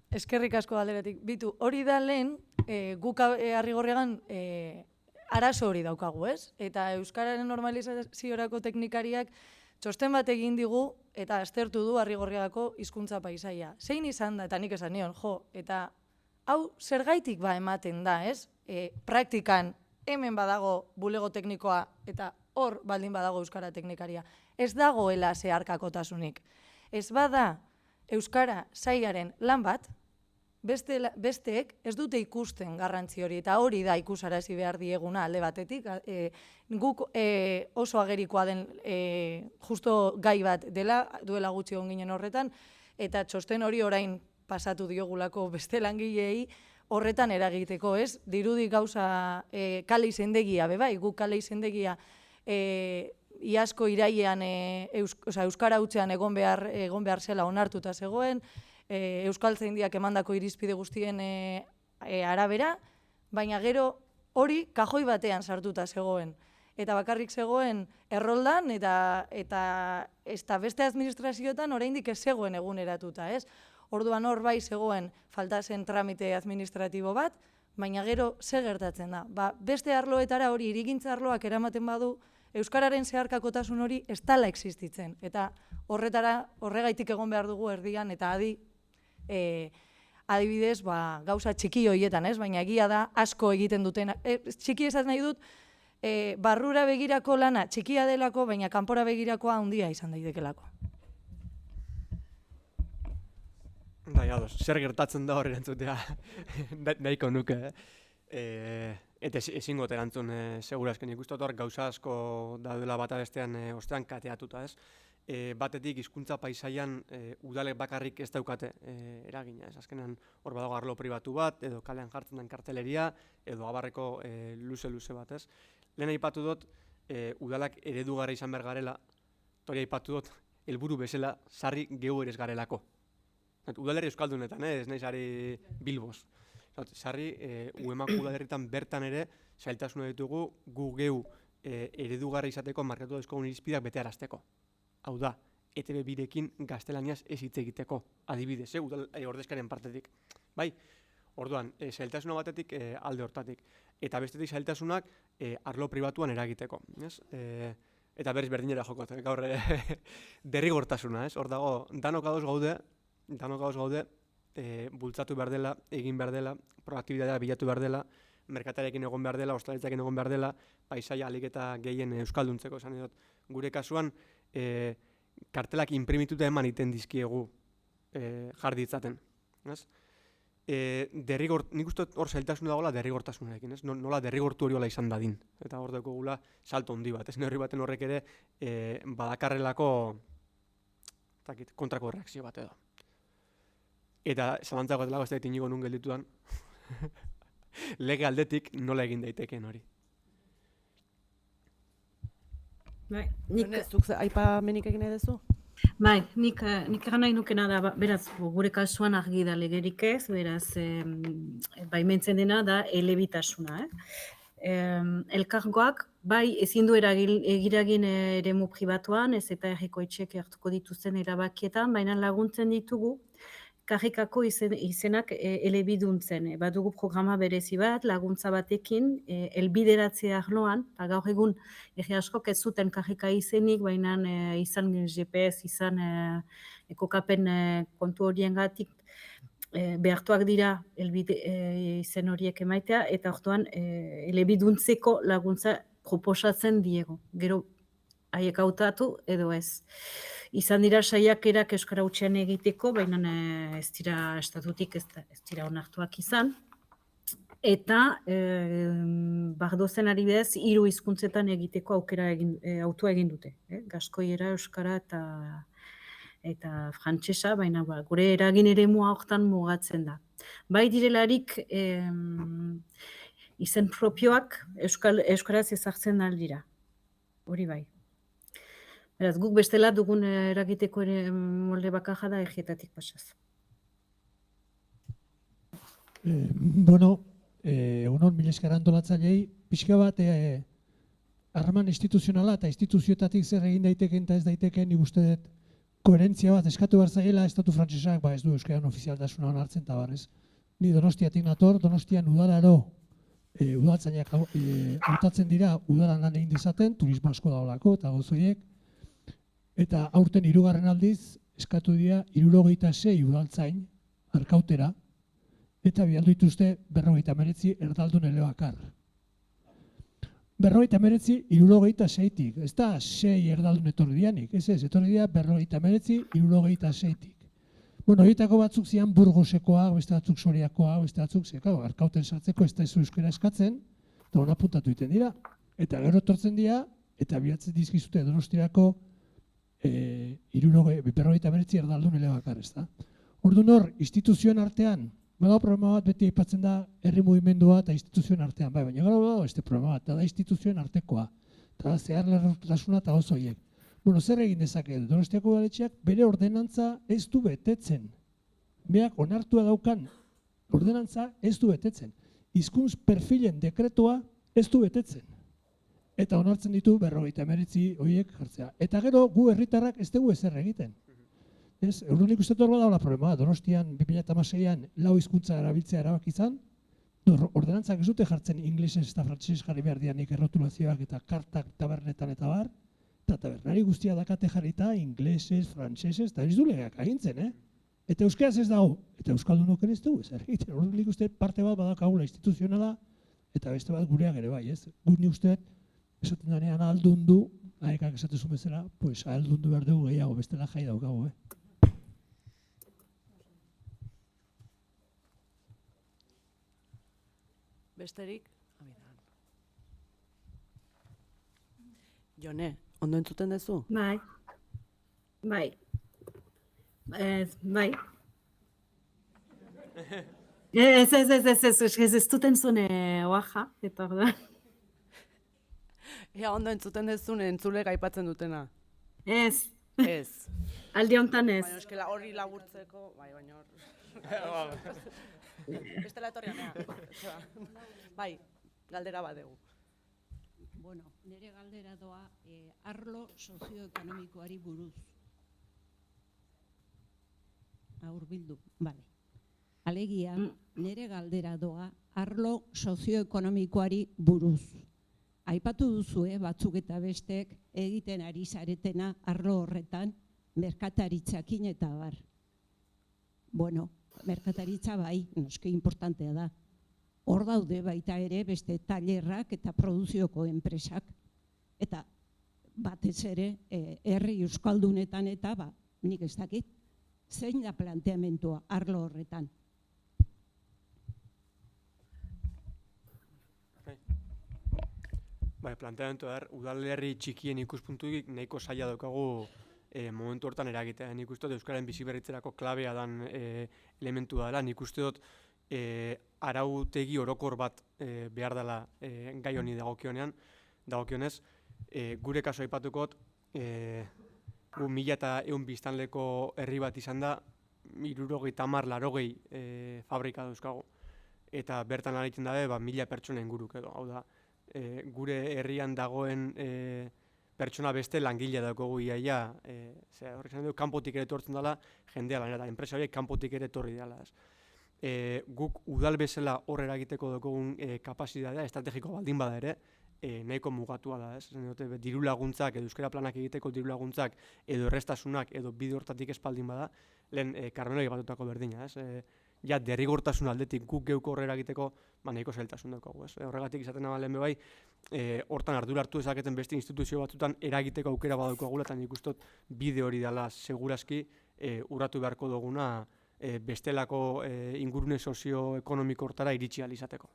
Eskerrik asko galderatik. Bitu, hori da lehen, guk Arrigorriagan arazo hori daukagu, ez? Eta euskararen normalizaziorako teknikariak txosten bat egin digu eta aztertu du Arrigorriagako hizkuntza paisaia. Zein izan da, eta nik esan nion, eta hau zergaitik ematen da, ez? Praktikan hemen badago bulego teknikoa eta hor baldin badago euskara teknikaria. Ez dagoela zeharkakotasunik. Ez bada euskara sailaren lan bat, besteek ez dute ikusten garrantzi hori, eta hori da ikusarazi behar dieguna alde batetik. Guk oso agerikoa den justo gai bat dela, duela gutxi egon ginen horretan, eta txosten hori orain pasatu diogulako beste langileei horretan eragiteko, ez? Dirudi gauza kale izendegia, bebai, guk kale izendegia iazko irailean euskara hutsean egon behar zela onartuta zegoen, Euskaltzaindiak emandako irizpide guztien arabera, baina gero hori kajoi batean sartuta zegoen. eta bakarrik zegoen erroldan, eta beste administrazioetan oraindik ez zegoen eguneratuta, ez? Orduan hor bai zegoen falta zen tramite administratibo bat, baina gero ze gertatzen da. Beste arloetara hori hirigintza arloak eramaten badu, euskararen zeharkakotasun hori ez dela existitzen. Eta horregaitik egon behar dugu erdian, eta adibidez, gauza txiki horietan, ez? Baina egia da asko egiten duten. Txiki esat nahi dut, barrura begirako lana txikia delako, baina kanpora begirakoa handia izan daitekelako. Bai, ados, zer gertatzen da horren entzutea nahiko nuke, eta ezingo erantzun segurazken ikusten hor gauza asko daudela bata bestean ostean kateatuta, ez? Batetik hizkuntza paisaian udalek bakarrik ez daukate eragina, ez? Azkenean hor badago arlo pribatu bat, edo kalean jartzen den karteleria, edo abarreko luze bat, ez? Lehen aipatu dut, udalak eredugarri izan behar garela, hori aipatu dut, helburu bezala sarri gehu ere ez garelako. Udalerri euskaldunetan, ez naiz ari Bilboz. Sarri, uemako udalerritan bertan ere, zailtasuna ditugu gu gehu eredugarri izateko markatu dauzkogun irizpideak betearazteko. Hau da, ETB birekin gaztelaniaz ez hitz egiteko, adibidez, ordezkaren partetik. Bai, orduan, zailtasuna batetik alde hortatik. Eta bestetik zailtasunak arlo pribatuan eragiteko. Eta berriz berdinera jokot, gaur derrigortasuna, ez? Hor dago, danok ados gaude, bultzatu behar dela, egin behar dela, proaktibitatea bilatu behar dela, merkatarekin egon behar dela, ostalaritzarekin egon behar dela, paisaia ahalik eta gehien euskalduntzeko, esan edot. Gure kasuan, kartelak imprimituta eman iten dizkiegu jar ditzaten. Nik uste hor zailtasuna dagoela derrigortasunarekin, nola derrigortu hori hola izan dadin. Eta hor dekogula salto handi bat, neurri baten horrek ere badakarrelako kontrako reakzio bat edo. Eta zalantzako dela ez da inigo nun geldituan lege aldetik nola egin daiteken hori. Bai, Zuk aipamenik egin nahi duzu? Bai, nik egan nahi nukena da, beraz, gure kasuan argi da legerik ez, beraz, baimentzen dena da elebitasuna. Elkargoak, bai, ezin du egiragin eremu pribatuan, ez eta herriko etxeek hartuko dituzten erabakietan, baina laguntzen ditugu, karrikako izenak elebiduntzen. Badugu programa berezi bat, laguntza batekin, elbideratzea arloan, gaur egun herri askok ez zuten karrika izenik, baina izan GPS, izan ekokapen kontu horiengatik behartuak dira izen horiek emaitea, eta orduan elebiduntzeko laguntza proposatzen diego. Gero haiek hautatu edo ez. Izan dira saiakerak euskara hutsean egiteko, baina ez dira estatutik ez dira onartuak izan. Eta bardozen adibidez 3 hizkuntzetan egiteko aukera autua egin dute. Gaskoiera, euskara eta frantsesa, baina gure eragin eremua hortan mugatzen da. Bai direlarik izen propioak euskaraz ezartzen aldira. Hori bai. Beraz, guk bestela dugun eragiteko ere molde bakarra da egietatik pasaz. Egunon, mila esker antolatzailei, pixka bat harreman instituzionala eta instituzioetatik zer egin daiteken eta ez daiteken, nik uste dut koherentzia bat eskatu behar zaiela estatu frantsesak ez du euskaran ofizialtasuna onartzen eta barrez. Ni Donostiatik nator, Donostian udalaro udaltzaileak hautatzen dira udalan lan egin dezaten, turismo asko dagoelako eta gozoiek. Eta aurten 3. aldiz eskatu dira 76 udaltzain arkautera eta bialdu dituzte 59 erdaldun elebakar. 59 76-tik, ez da 6 erdaldun etorri dianik, ez etorri dira 59 76-tik. Bueno, horietako batzuk zian Burgosekoa, beste batzuk Soriakoa, beste batzuk arkauten sartzeko ez da ez euskara eskatzen, eta hona puntatu egiten dira. Eta gero etortzen dira, eta bilatzen dizkizute Donostirako 59 erdaldun elebakar, ez da. Orduan hor, instituzioen artean, badago programa bat beti aipatzen da herri mugimendua eta instituzioen artean, baina gara badago este programa bat, eta da instituzioen artekoa, eta da zehar lerrotasuna eta oso horiek. Bueno, zer egin dezake, Donostiako udaletxeak bere ordenantza ez du betetzen. Beak onartua daukan ordenantza ez du betetzen. Hizkuntz perfilen dekretoa ez du betetzen. eta onartzen ditu 59 horiek jartzea. Eta gero gu herritarrak ez dugu ezer egiten. Ez, nik uste dut hor badagoela problema, Donostian 2016an 4 hizkuntza erabiltzea erabaki izan, ordenantzak ez dute jartzen inglesez eta frantsesez jarri behar dianik errotulazioak eta kartak tabernetan eta bar, eta tabernari guztia dakate jarrita inglesez, frantsesez, eta ez du legeak agintzen, Eta euskaraz ez dago, eta euskaldunok ez dugu ezer egiten. Orduan nik uste parte bat badakagula instituzionala, eta beste bat gureak ere bai, ez? Guk nik uste, esaten denean ahaldundu, aekak esatezun bezala, pues ahaldundu behar dugu gehiago, bestela jai daukago, Besterik? Jone, ondo entzuten duzu? Bai. Bai. Bai. Ez duten zuen oaxa, eta da. Ea ondo entzuten duzun entzule aipatzen dutena. Ez, Ez. aldi hontan ez. Baina eskela hori laburtzeko, baina hor... Bestela etorri honea. Bai, galdera bat dugu. Bueno, nire galdera doa arlo sozioekonomikoari buruz. Hurbildu, bale. Alegia, nire galdera doa arlo sozioekonomikoari buruz. Aipatu duzue batzuk eta bestek egiten ari zaretena arlo horretan merkataritzakin eta bar. Bueno, merkataritza bai, noski importantea da. Hor daude baita ere beste tailerrak eta produzioko enpresak. Eta batez ere herri euskaldunetan eta nik ez dakit, zein da planteamentua arlo horretan. Bai, planteamentua udalerri txikien ikuspuntutik nahiko zaila daukagu momentu hortan eragitea. Nik uste dut Euskararen biziberritzerako klabea dan elementua dela. Nik uste dut arautegi orokor bat behar dela gai honi dagokionez. Gure kaso aipatukot, gu 1100 biztanleko herri bat izan da, 70-80 fabrika dauzkagu. Eta bertan lan egiten dabe, 1000 pertsona inguruk edo. Hau da, gure herrian dagoen pertsona beste langilea daukagu iaia, horrek zan dugu, kanpotik ere etortzen dela, jendea lan, eta enpresa horiek kanpotik ere etorri dela. Guk udal bezala hor eragiteko daukagun kapazitatea, estrategiko baldin bada ere, nahiko mugatua da, diru laguntzak edo euskara planak egiteko diru laguntzak edo errestasunak edo bide hortatik espaldin bada, lehen Carmeloi batutako berdina, ja derrigortasun aldetik guk geuko horrela egiteko nahiko zailtasun daukagu. Horregatik izaten nama lehen bebai, hortan ardura hartu ezaketen beste instituzio batzutan eragiteko aukera badaukagula, eta nik ustot bide hori dela segurazki urratu beharko duguna bestelako ingurune sozioekonomiko hortara iritsi ahal izateko.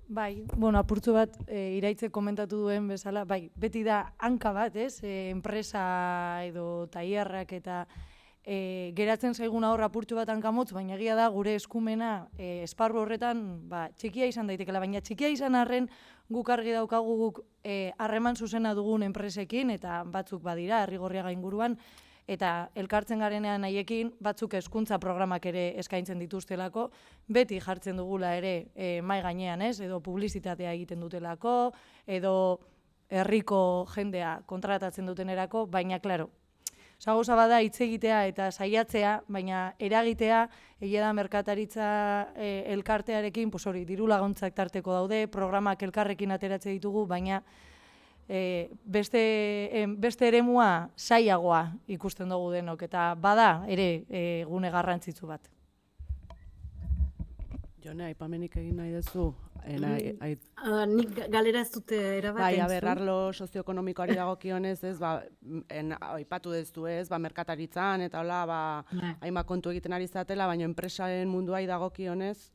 Bai, bueno, apurtzu bat iraitze komentatu duen bezala, bai, beti da hanka bat, enpresa edo tailerrak eta geratzen zaiguna hor apurtzu bat hankamotz, baina egia da gure eskumena esparru horretan txikia izan daitekela, baina txikia izan arren guk argi daukagu guk harreman zuzena dugun enpresekin, eta batzuk badira, Arrigorriaga inguruan, eta elkartzen garenean haiekin, batzuk hezkuntza programak ere eskaintzen dituztelako, beti jartzen dugula ere mai gainean, edo publizitatea egiten dutelako, edo herriko jendea kontratatzen dutenerako, baina, klaro, gauza bada hitz egitea eta saiatzea, baina eragitea, egia da merkataritza elkartearekin, diru laguntzak tarteko daude, programak elkarrekin ateratze ditugu, baina beste eremua zailagoa ikusten dugu denok, eta bada ere gune garrantzitsu bat. Jone, aipamenik egin nahi duzu? Nik galera ez dute erabaten. Bai, arlo sozioekonomikoari dagokionez, aipatu dezu merkataritzan, eta hola, hainbat kontu egiten ari zatela, baina enpresaren munduai dagokionez?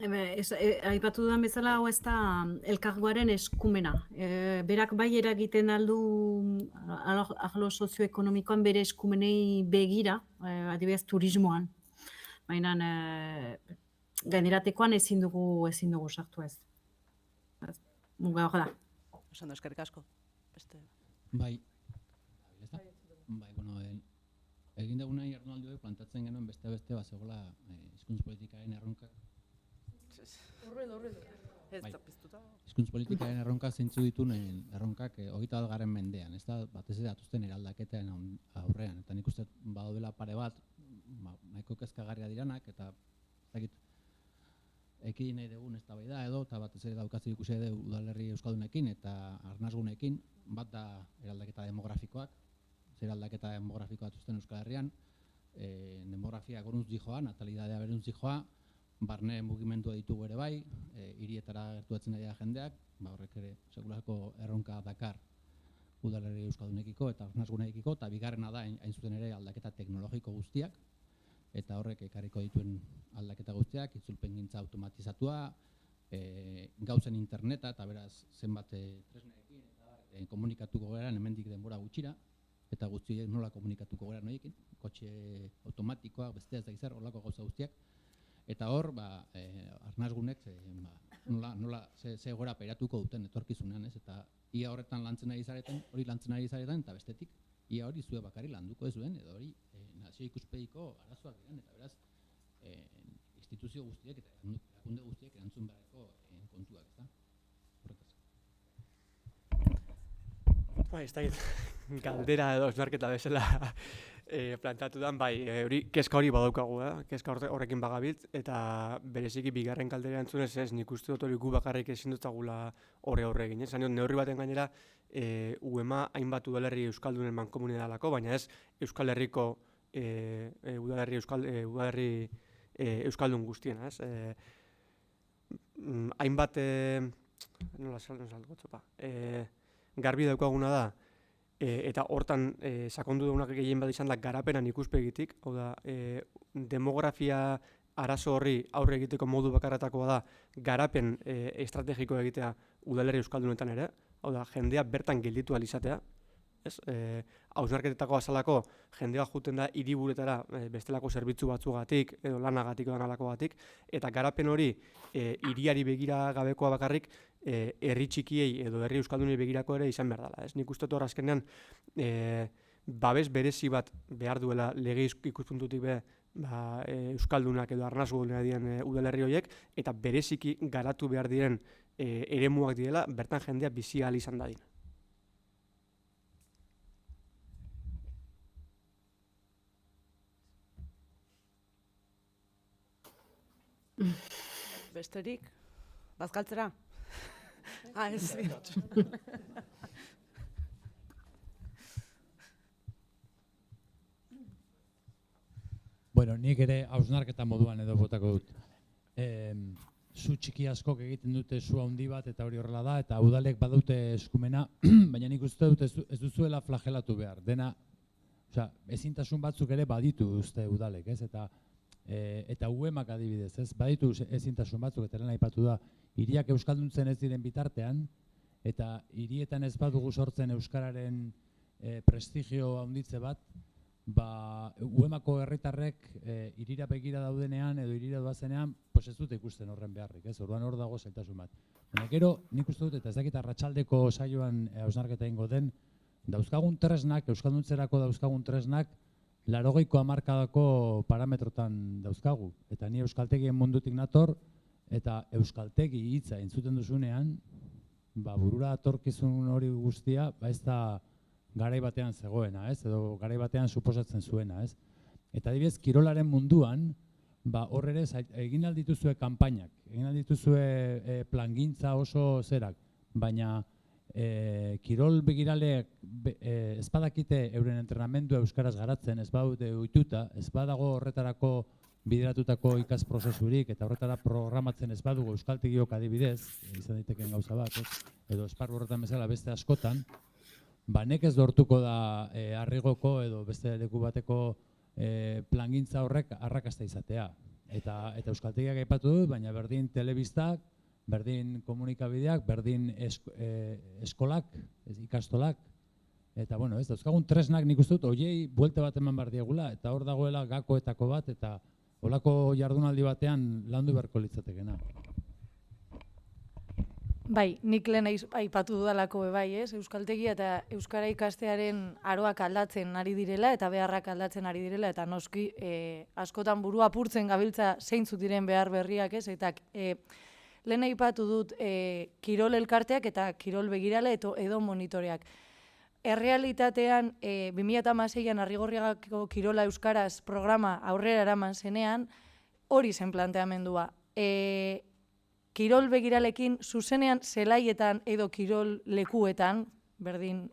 Aipatu dudan bezala, hau ez da elkargoaren eskumena. Berak bai eragiten aldu arlo sozioekonomikoan bere eskumenei begira, adibidez turismoan. Baina gaineratekoan ezin dugu sartu ez. Muga hor da. Oso eskerrik asko. Bai. Bueno, egin dugunai Arnalduek plantatzen genuen beste zegoela hizkuntza politikaren erronka Ez Bai. da piztuta. Hizkuntz politikaren erronka zeintzu dituen erronkak 21. mendean, ez da, batez ere datuzten eraldaketen aurrean. Eta nik uste badaudela pare bat, nahiko kezkagarria diranak, eta ez dakit, ekidin nahi dugun eztabaida edo, eta batez ere daukazi ikusi ere udalerri euskaldunekin eta arnasgunekin, bat da eraldaketa demografikoak, zer aldaketa demografikoa datuzten Euskal Herrian, demografia goruntz dijoa, natalidadea beruntz dijoa, barne mugimendua ditugu ere bai, hirietara gertuatzen daia jendeak, horrek ere sekulako erronka dakar udalerri euskaldunekiko eta arnasgunekiko, eta bigarrena da hain zuten ere aldaketa teknologiko guztiak, eta horrek ekarriko dituen aldaketa guztiak, itzulpengintza automatizatua, gauzen interneta, eta beraz zenbat tresneekin, eta komunikatuko geran hemendik denbora gutxira, eta guztiek nola komunikatuko geran horiekin, kotxe automatikoak, beste ez da izar, horlako gauza guztiak. Eta hor, arnasgunek nola ze gora peratuko duten etorkizunean, ez? Eta ia horretan lantzen ari zareten, hori lantzen ari zareten, eta bestetik, ia hori zue bakarri landuko ez duen, edo hori nazio ikuspegiko arazoak diren, eta beraz, instituzio guztiek eta erakunde guztiek erantzun beharreko kontuak, ez da? Bai, ez dakit, galdera edo esnarketa bezala plantatu dan, bai, kezka hori badaukagu, kezka horrekin bagabiltz, eta bereziki bigarren galdera entzunez ez, nik uste dut hori gu bakarrik ezin dutagula horre egin. Zanion, neurri baten gainera, UEMA hainbat udalerri euskaldunen mankomunidad dalako, baina ez Euskal Herriko udalerri euskaldun guztiena, ez? Hainbat, nola salgotzopa, garbi daukaguna da, eta hortan sakondu daunak gehien bat izan da garapenan ikuspegitik, hau da, demografia arazo horri aurre egiteko modu bakarretakoa da garapen estrategiko egitea udalerri euskaldunetan ere, hau da, jendea bertan gelditu alizatea, ez? Hausnarketetako azalako jendea juten da hiriburuetara bestelako zerbitzu batzugatik edo lanagatik edo alakogatik, eta garapen hori hiriari begira gabekoa bakarrik herri txikiei edo herri euskaldunei begirako ere izan behar dela. Nik uste hor azkenean babes berezi bat behar duela lege ikuspuntutik be euskaldunak edo arnasguneak diren udalerri horiek, eta bereziki garatu behar diren eremuak direla bertan jendea bizi ahal izan dadin. Besterik? Bazkaltzera? Ez. Bueno, nik ere hausnarketa moduan edo botako dut. Zu txiki askok egiten dute zu handi bat eta hori horrela da, eta udalek badute eskumena, baina nik uste dut ez duzuela flagelatu behar. Dena, ezintasun batzuk ere baditu uste udalek, ez? Eta UEMak adibidez, ez? Baditu ezintasun batzuk, eta lehen aipatu da, hiriak euskalduntzen ez diren bitartean, eta hirietan ez badugu sortzen euskararen prestigio handitze bat, UEMako herritarrek hirira begira daudenean edo hirira doazenean, ez dute ikusten horren beharrik, ez? Orduan hor dago zailtasun bat. Gero, nik uste dut, eta ez dakit arratsaldeko saioan hausnarketa egingo den, dauzkagun tresnak, euskalduntzerako dauzkagun tresnak, 80ko hamarkadako parametrotan dauzkagu. Eta ni euskaltegien mundutik nator, eta euskaltegi hitza entzuten duzunean, burura atorkizun hori guztia, ez da garai batean zegoena, ez? Edo garai batean suposatzen zuena, ez? Eta adibidez, kirolaren munduan, hor ere egin aldituzue kanpainak, egin aldituzue plangintza oso zerak, baina kirol begiraleak ez badakite euren entrenamendua euskaraz garatzen, ez badute ohituta, ez badago horretarako bideratutako ikas prozesurik eta horretara programatzen ez badugu euskaltegiok adibidez, izan daiteken gauza bat, edo esparru horretan bezala beste askotan, nekez lortuko da Arrigoko edo beste leku bateko plangintza horrek arrakasta izatea. Eta euskaltegiak aipatu dut, baina berdin telebistak, berdin komunikabideak, berdin eskolak, ikastolak, eta ez dauzkagun tresnak nik uste dut, hoiei buelte bat eman behar diegula, eta hor dagoela gakoetako bat, eta holako jardunaldi batean landu beharko litzatekena. Bai, nik lehen aipatu dudalako bai, ez? Euskaltegia eta euskara ikastearen aroak aldatzen ari direla eta beharrak aldatzen ari direla eta noski askotan burua apurtzen gabiltza zeintzuk diren behar berriak, ez? Eta lehen aipatu dut kirol elkarteak eta kirol begirale edo monitoreak. Errealitatean 2016an Arrigorriagako Kirola Euskaraz programa aurrera eraman zenean, hori zen planteamendua. Kirol begiralekin zuzenean zelaietan edo kirol lekuetan, berdin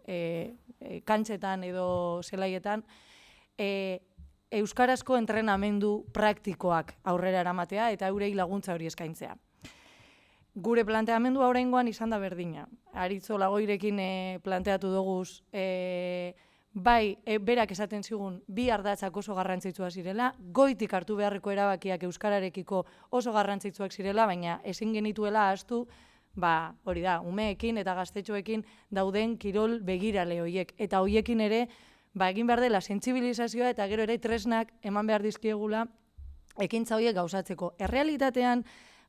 kantxetan edo zelaietan, euskarazko entrenamendu praktikoak aurrera eramatea eta eurei laguntza hori eskaintzea. Gure planteamendua oraingoan izan da berdina. Aritzo Lagoirekin planteatu duguz, bai, berak esaten zigun, bi ardatzak oso garrantzitsua zirela, goitik hartu beharreko erabakiak euskararekiko oso garrantzitsuak zirela, baina ezin genituela ahaztu, hori da, umeekin eta gaztetxoekin dauden kirol begirale horiek. Eta horiekin ere, egin behar dela sentsibilizazioa eta gero ere tresnak eman behar dizkiegula ekintza horiek gauzatzeko. Errealitatean,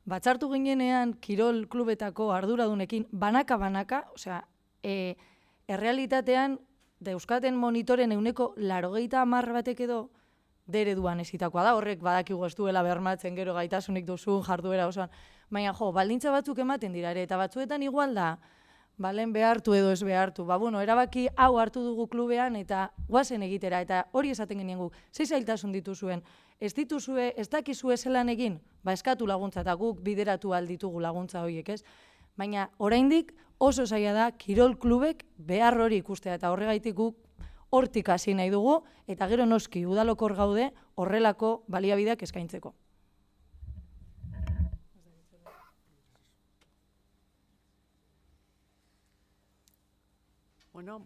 batzartu ginenean kirol klubetako arduradunekin banaka-banaka, osea, errealitatean dauzkaten monitoren 80% batek edo dereduan ezitakoa da, horrek badakigu ez duela bermatzen gero gaitasunik duzun jarduera osoan, baina baldintza batzuk ematen dira ere, eta batzuetan igual da, lehen behartu edo ez behartu, erabaki hau hartu dugu klubean eta guazen egitera, eta hori esaten genien guk, zei zailtasun dituzuen, ez dituzue, ez dakizue zelan egin, eskatu laguntza eta guk bideratu alditugu laguntza horiek, ez? Baina oraindik oso zaila da kirol klubek behar hori ikustea eta horregaitik guk hortik hasi nahi dugu eta gero noski udalokor gaude horrelako baliabideak eskaintzeko. Bueno,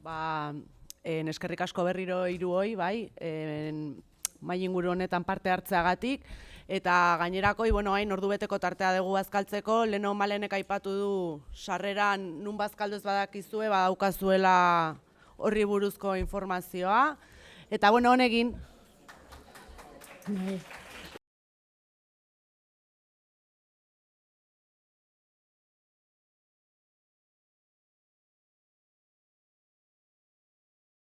eskerrik asko berriro hiruoi, bai, mahai inguru honetan parte hartzeagatik, eta gainerakoi, hain ordubeteko tartea dugu bazkaltzeko, leheno Malenek aipatu du sarreran nun bazkaldu ez badakizue, daukazuela horri buruzko informazioa, eta honekin.